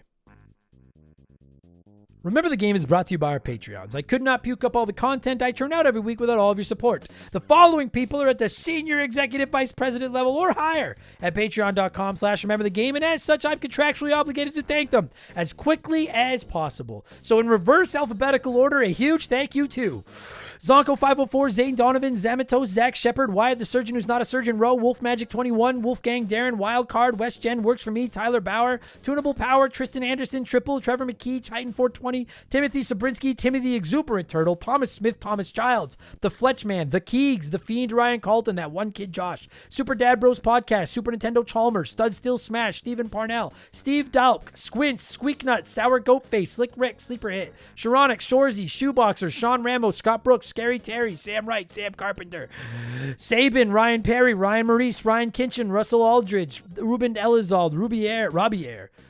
Remember the Game is brought to you by our Patreons. I could not puke up all the content I turn out every week without all of your support. The following people are at the senior executive vice president level or higher at patreon.com/rememberthegame, and as such, I'm contractually obligated to thank them as quickly as possible. So in reverse alphabetical order, a huge thank you to Zonko504, Zane Donovan, Zamatos, Zach Shepard, Wyatt the Surgeon Who's Not a Surgeon, Rowe, Wolf Magic 21, Wolfgang Darren, Wildcard, West Gen, Works For Me, Tyler Bauer, Tunable Power, Tristan Anderson, Triple, Trevor McKee, Titan 420, Timothy Sabrinsky, Timmy the Exuberant Turtle, Thomas Smith, Thomas Childs, The Fletchman, The Keegs, The Fiend, Ryan Colton, That One Kid Josh, Super Dad Bros Podcast, Super Nintendo Chalmers, Stud Still Smash, Stephen Parnell, Steve Dalk, Squints, Squeaknut, Sour Goat Face, Slick Rick, Sleeper Hit, Sharonix, Shorzy, Shoeboxer, Sean Rambo, Scott Brooks, Scary Terry, Sam Wright, Sam Carpenter, Sabin, Ryan Perry, Ryan Maurice, Ryan Kinchin, Russell Aldridge, Ruben Elizald,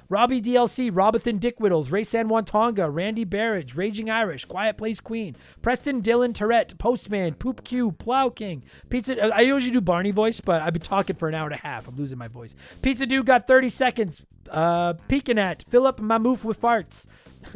Robbie DLC, Robothan Dick Whittles, Ray San Juan Tonga, Randy Barrage, Raging Irish, Quiet Place Queen, Preston Dylan Tourette, Postman, Poop Q, Plow King, Pizza. I usually do Barney voice, but I've been talking for an hour and a half. I'm losing my voice. Pizza Dude got 30 seconds. Peeking at Philip Mamoof with farts.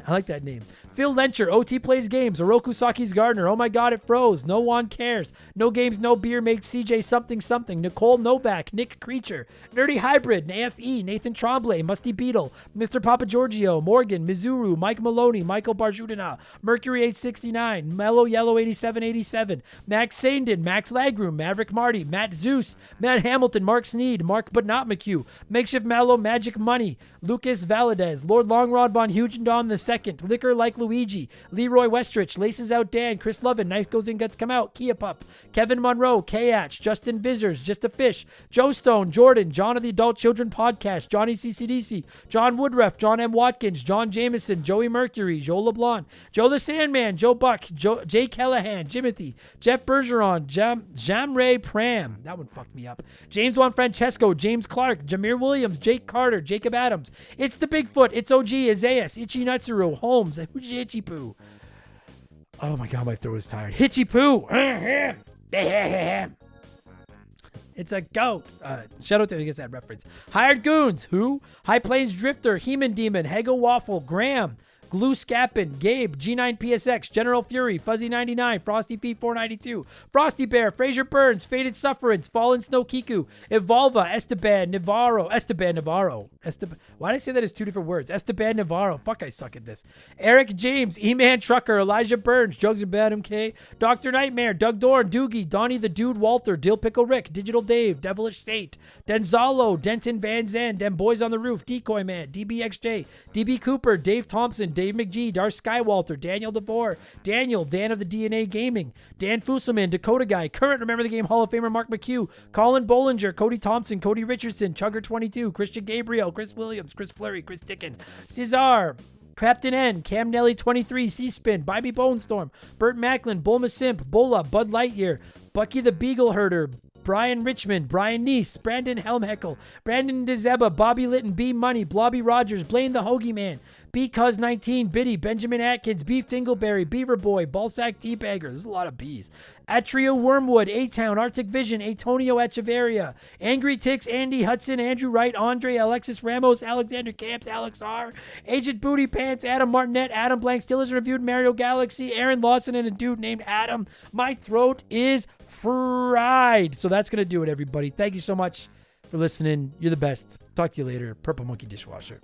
I like that name. Phil Lencher, OT Plays Games, Oroku Saki's Gardener, Oh My God, It Froze, No One Cares, No Games, No Beer, Make CJ Something, Nicole Novak, Nick Creature, Nerdy Hybrid, AFE, Nathan Tremblay, Musty Beetle, Mr. Papa Giorgio, Morgan, Mizuru, Mike Maloney, Michael Barjudina, Mercury 869, Mellow Yellow 8787, Max Sandin, Max Lagroom, Maverick Marty, Matt Zeus, Matt Hamilton, Mark Sneed, Mark But Not McHugh, Makeshift Mallow, Magic Money, Lucas Valadez, Lord Longrod Von Hugendom II, Liquor Like Luigi, Leroy Westrich, Laces Out Dan, Chris Lovin, Knife Goes In, Guts Come Out, Kia Pup, Kevin Monroe, Kayach, Justin Vizers, Just a Fish, Joe Stone, Jordan, John of the Adult Children Podcast, Johnny CCDC, John Woodruff, John M. Watkins, John Jameson, Joey Mercury, Joe LeBlanc, Joe the Sandman, Joe Buck, Jay Callahan, Jimothy, Jeff Bergeron, Jamray Pram, that one fucked me up, James Juan Francesco, James Clark, Jameer Williams, Jake Carter, Jacob Adams, It's the Bigfoot, It's OG, Isaias, Itchy Nutsuru, Holmes, who's Itchy Poo? Oh my god, my throat is tired. Hitchy Poo! It's a goat. Shout out to who gets that reference. Hired Goons, who? High Plains Drifter, Heman Demon, Hego Waffle, Graham, Glue Scappin, Gabe, G9PSX, General Fury, Fuzzy 99, Frosty Feet 492, Frosty Bear, Fraser Burns, Faded Sufferance, Fallen Snow Kiku, Evolva, Esteban Navarro. Why did I say that as two different words? Esteban Navarro. Fuck, I suck at this. Eric James, E-Man Trucker, Elijah Burns, Jugs of Bad MK, Dr. Nightmare, Doug Dorn, Doogie, Donnie the Dude Walter, Dill Pickle Rick, Digital Dave, Devilish State, Denzalo, Denton Van Zandt, Dem Boys on the Roof, Decoy Man, DBXJ, DB Cooper, Dave Thompson, Dave McGee, Darth Skywalter, Daniel DeVore, Daniel, Dan of the DNA Gaming, Dan Fusselman, Dakota Guy, current Remember the Game Hall of Famer Mark McHugh, Colin Bollinger, Cody Thompson, Cody Richardson, Chugger22, Christian Gabriel, Chris Williams, Chris Fleury, Chris Dickin, Cesar, Captain N, Cam Nelly 23, C-Spin, Bobby Bonestorm, Burt Macklin, Bulma Simp, Bulla, Bud Lightyear, Bucky the Beagle Herder, Brian Richmond, Brian Neese, Brandon Helmheckle, Brandon DeZeba, Bobby Litton, B Money, Blobby Rogers, Blaine the Hoagie Man, B-Cuz 19, Biddy, Benjamin Atkins, Beef Dingleberry, Beaver Boy, Ballsack Teabagger. There's a lot of B's. Atrio Wormwood, A-Town, Arctic Vision, Antonio Echeverria, Angry Ticks, Andy Hudson, Andrew Wright, Andre, Alexis Ramos, Alexander Camps, Alex R, Agent Booty Pants, Adam Martinet, Adam Blank, Stillers Reviewed, Mario Galaxy, Aaron Lawson, and a dude named Adam. My throat is fried. So that's going to do it, everybody. Thank you so much for listening. You're the best. Talk to you later. Purple Monkey Dishwasher.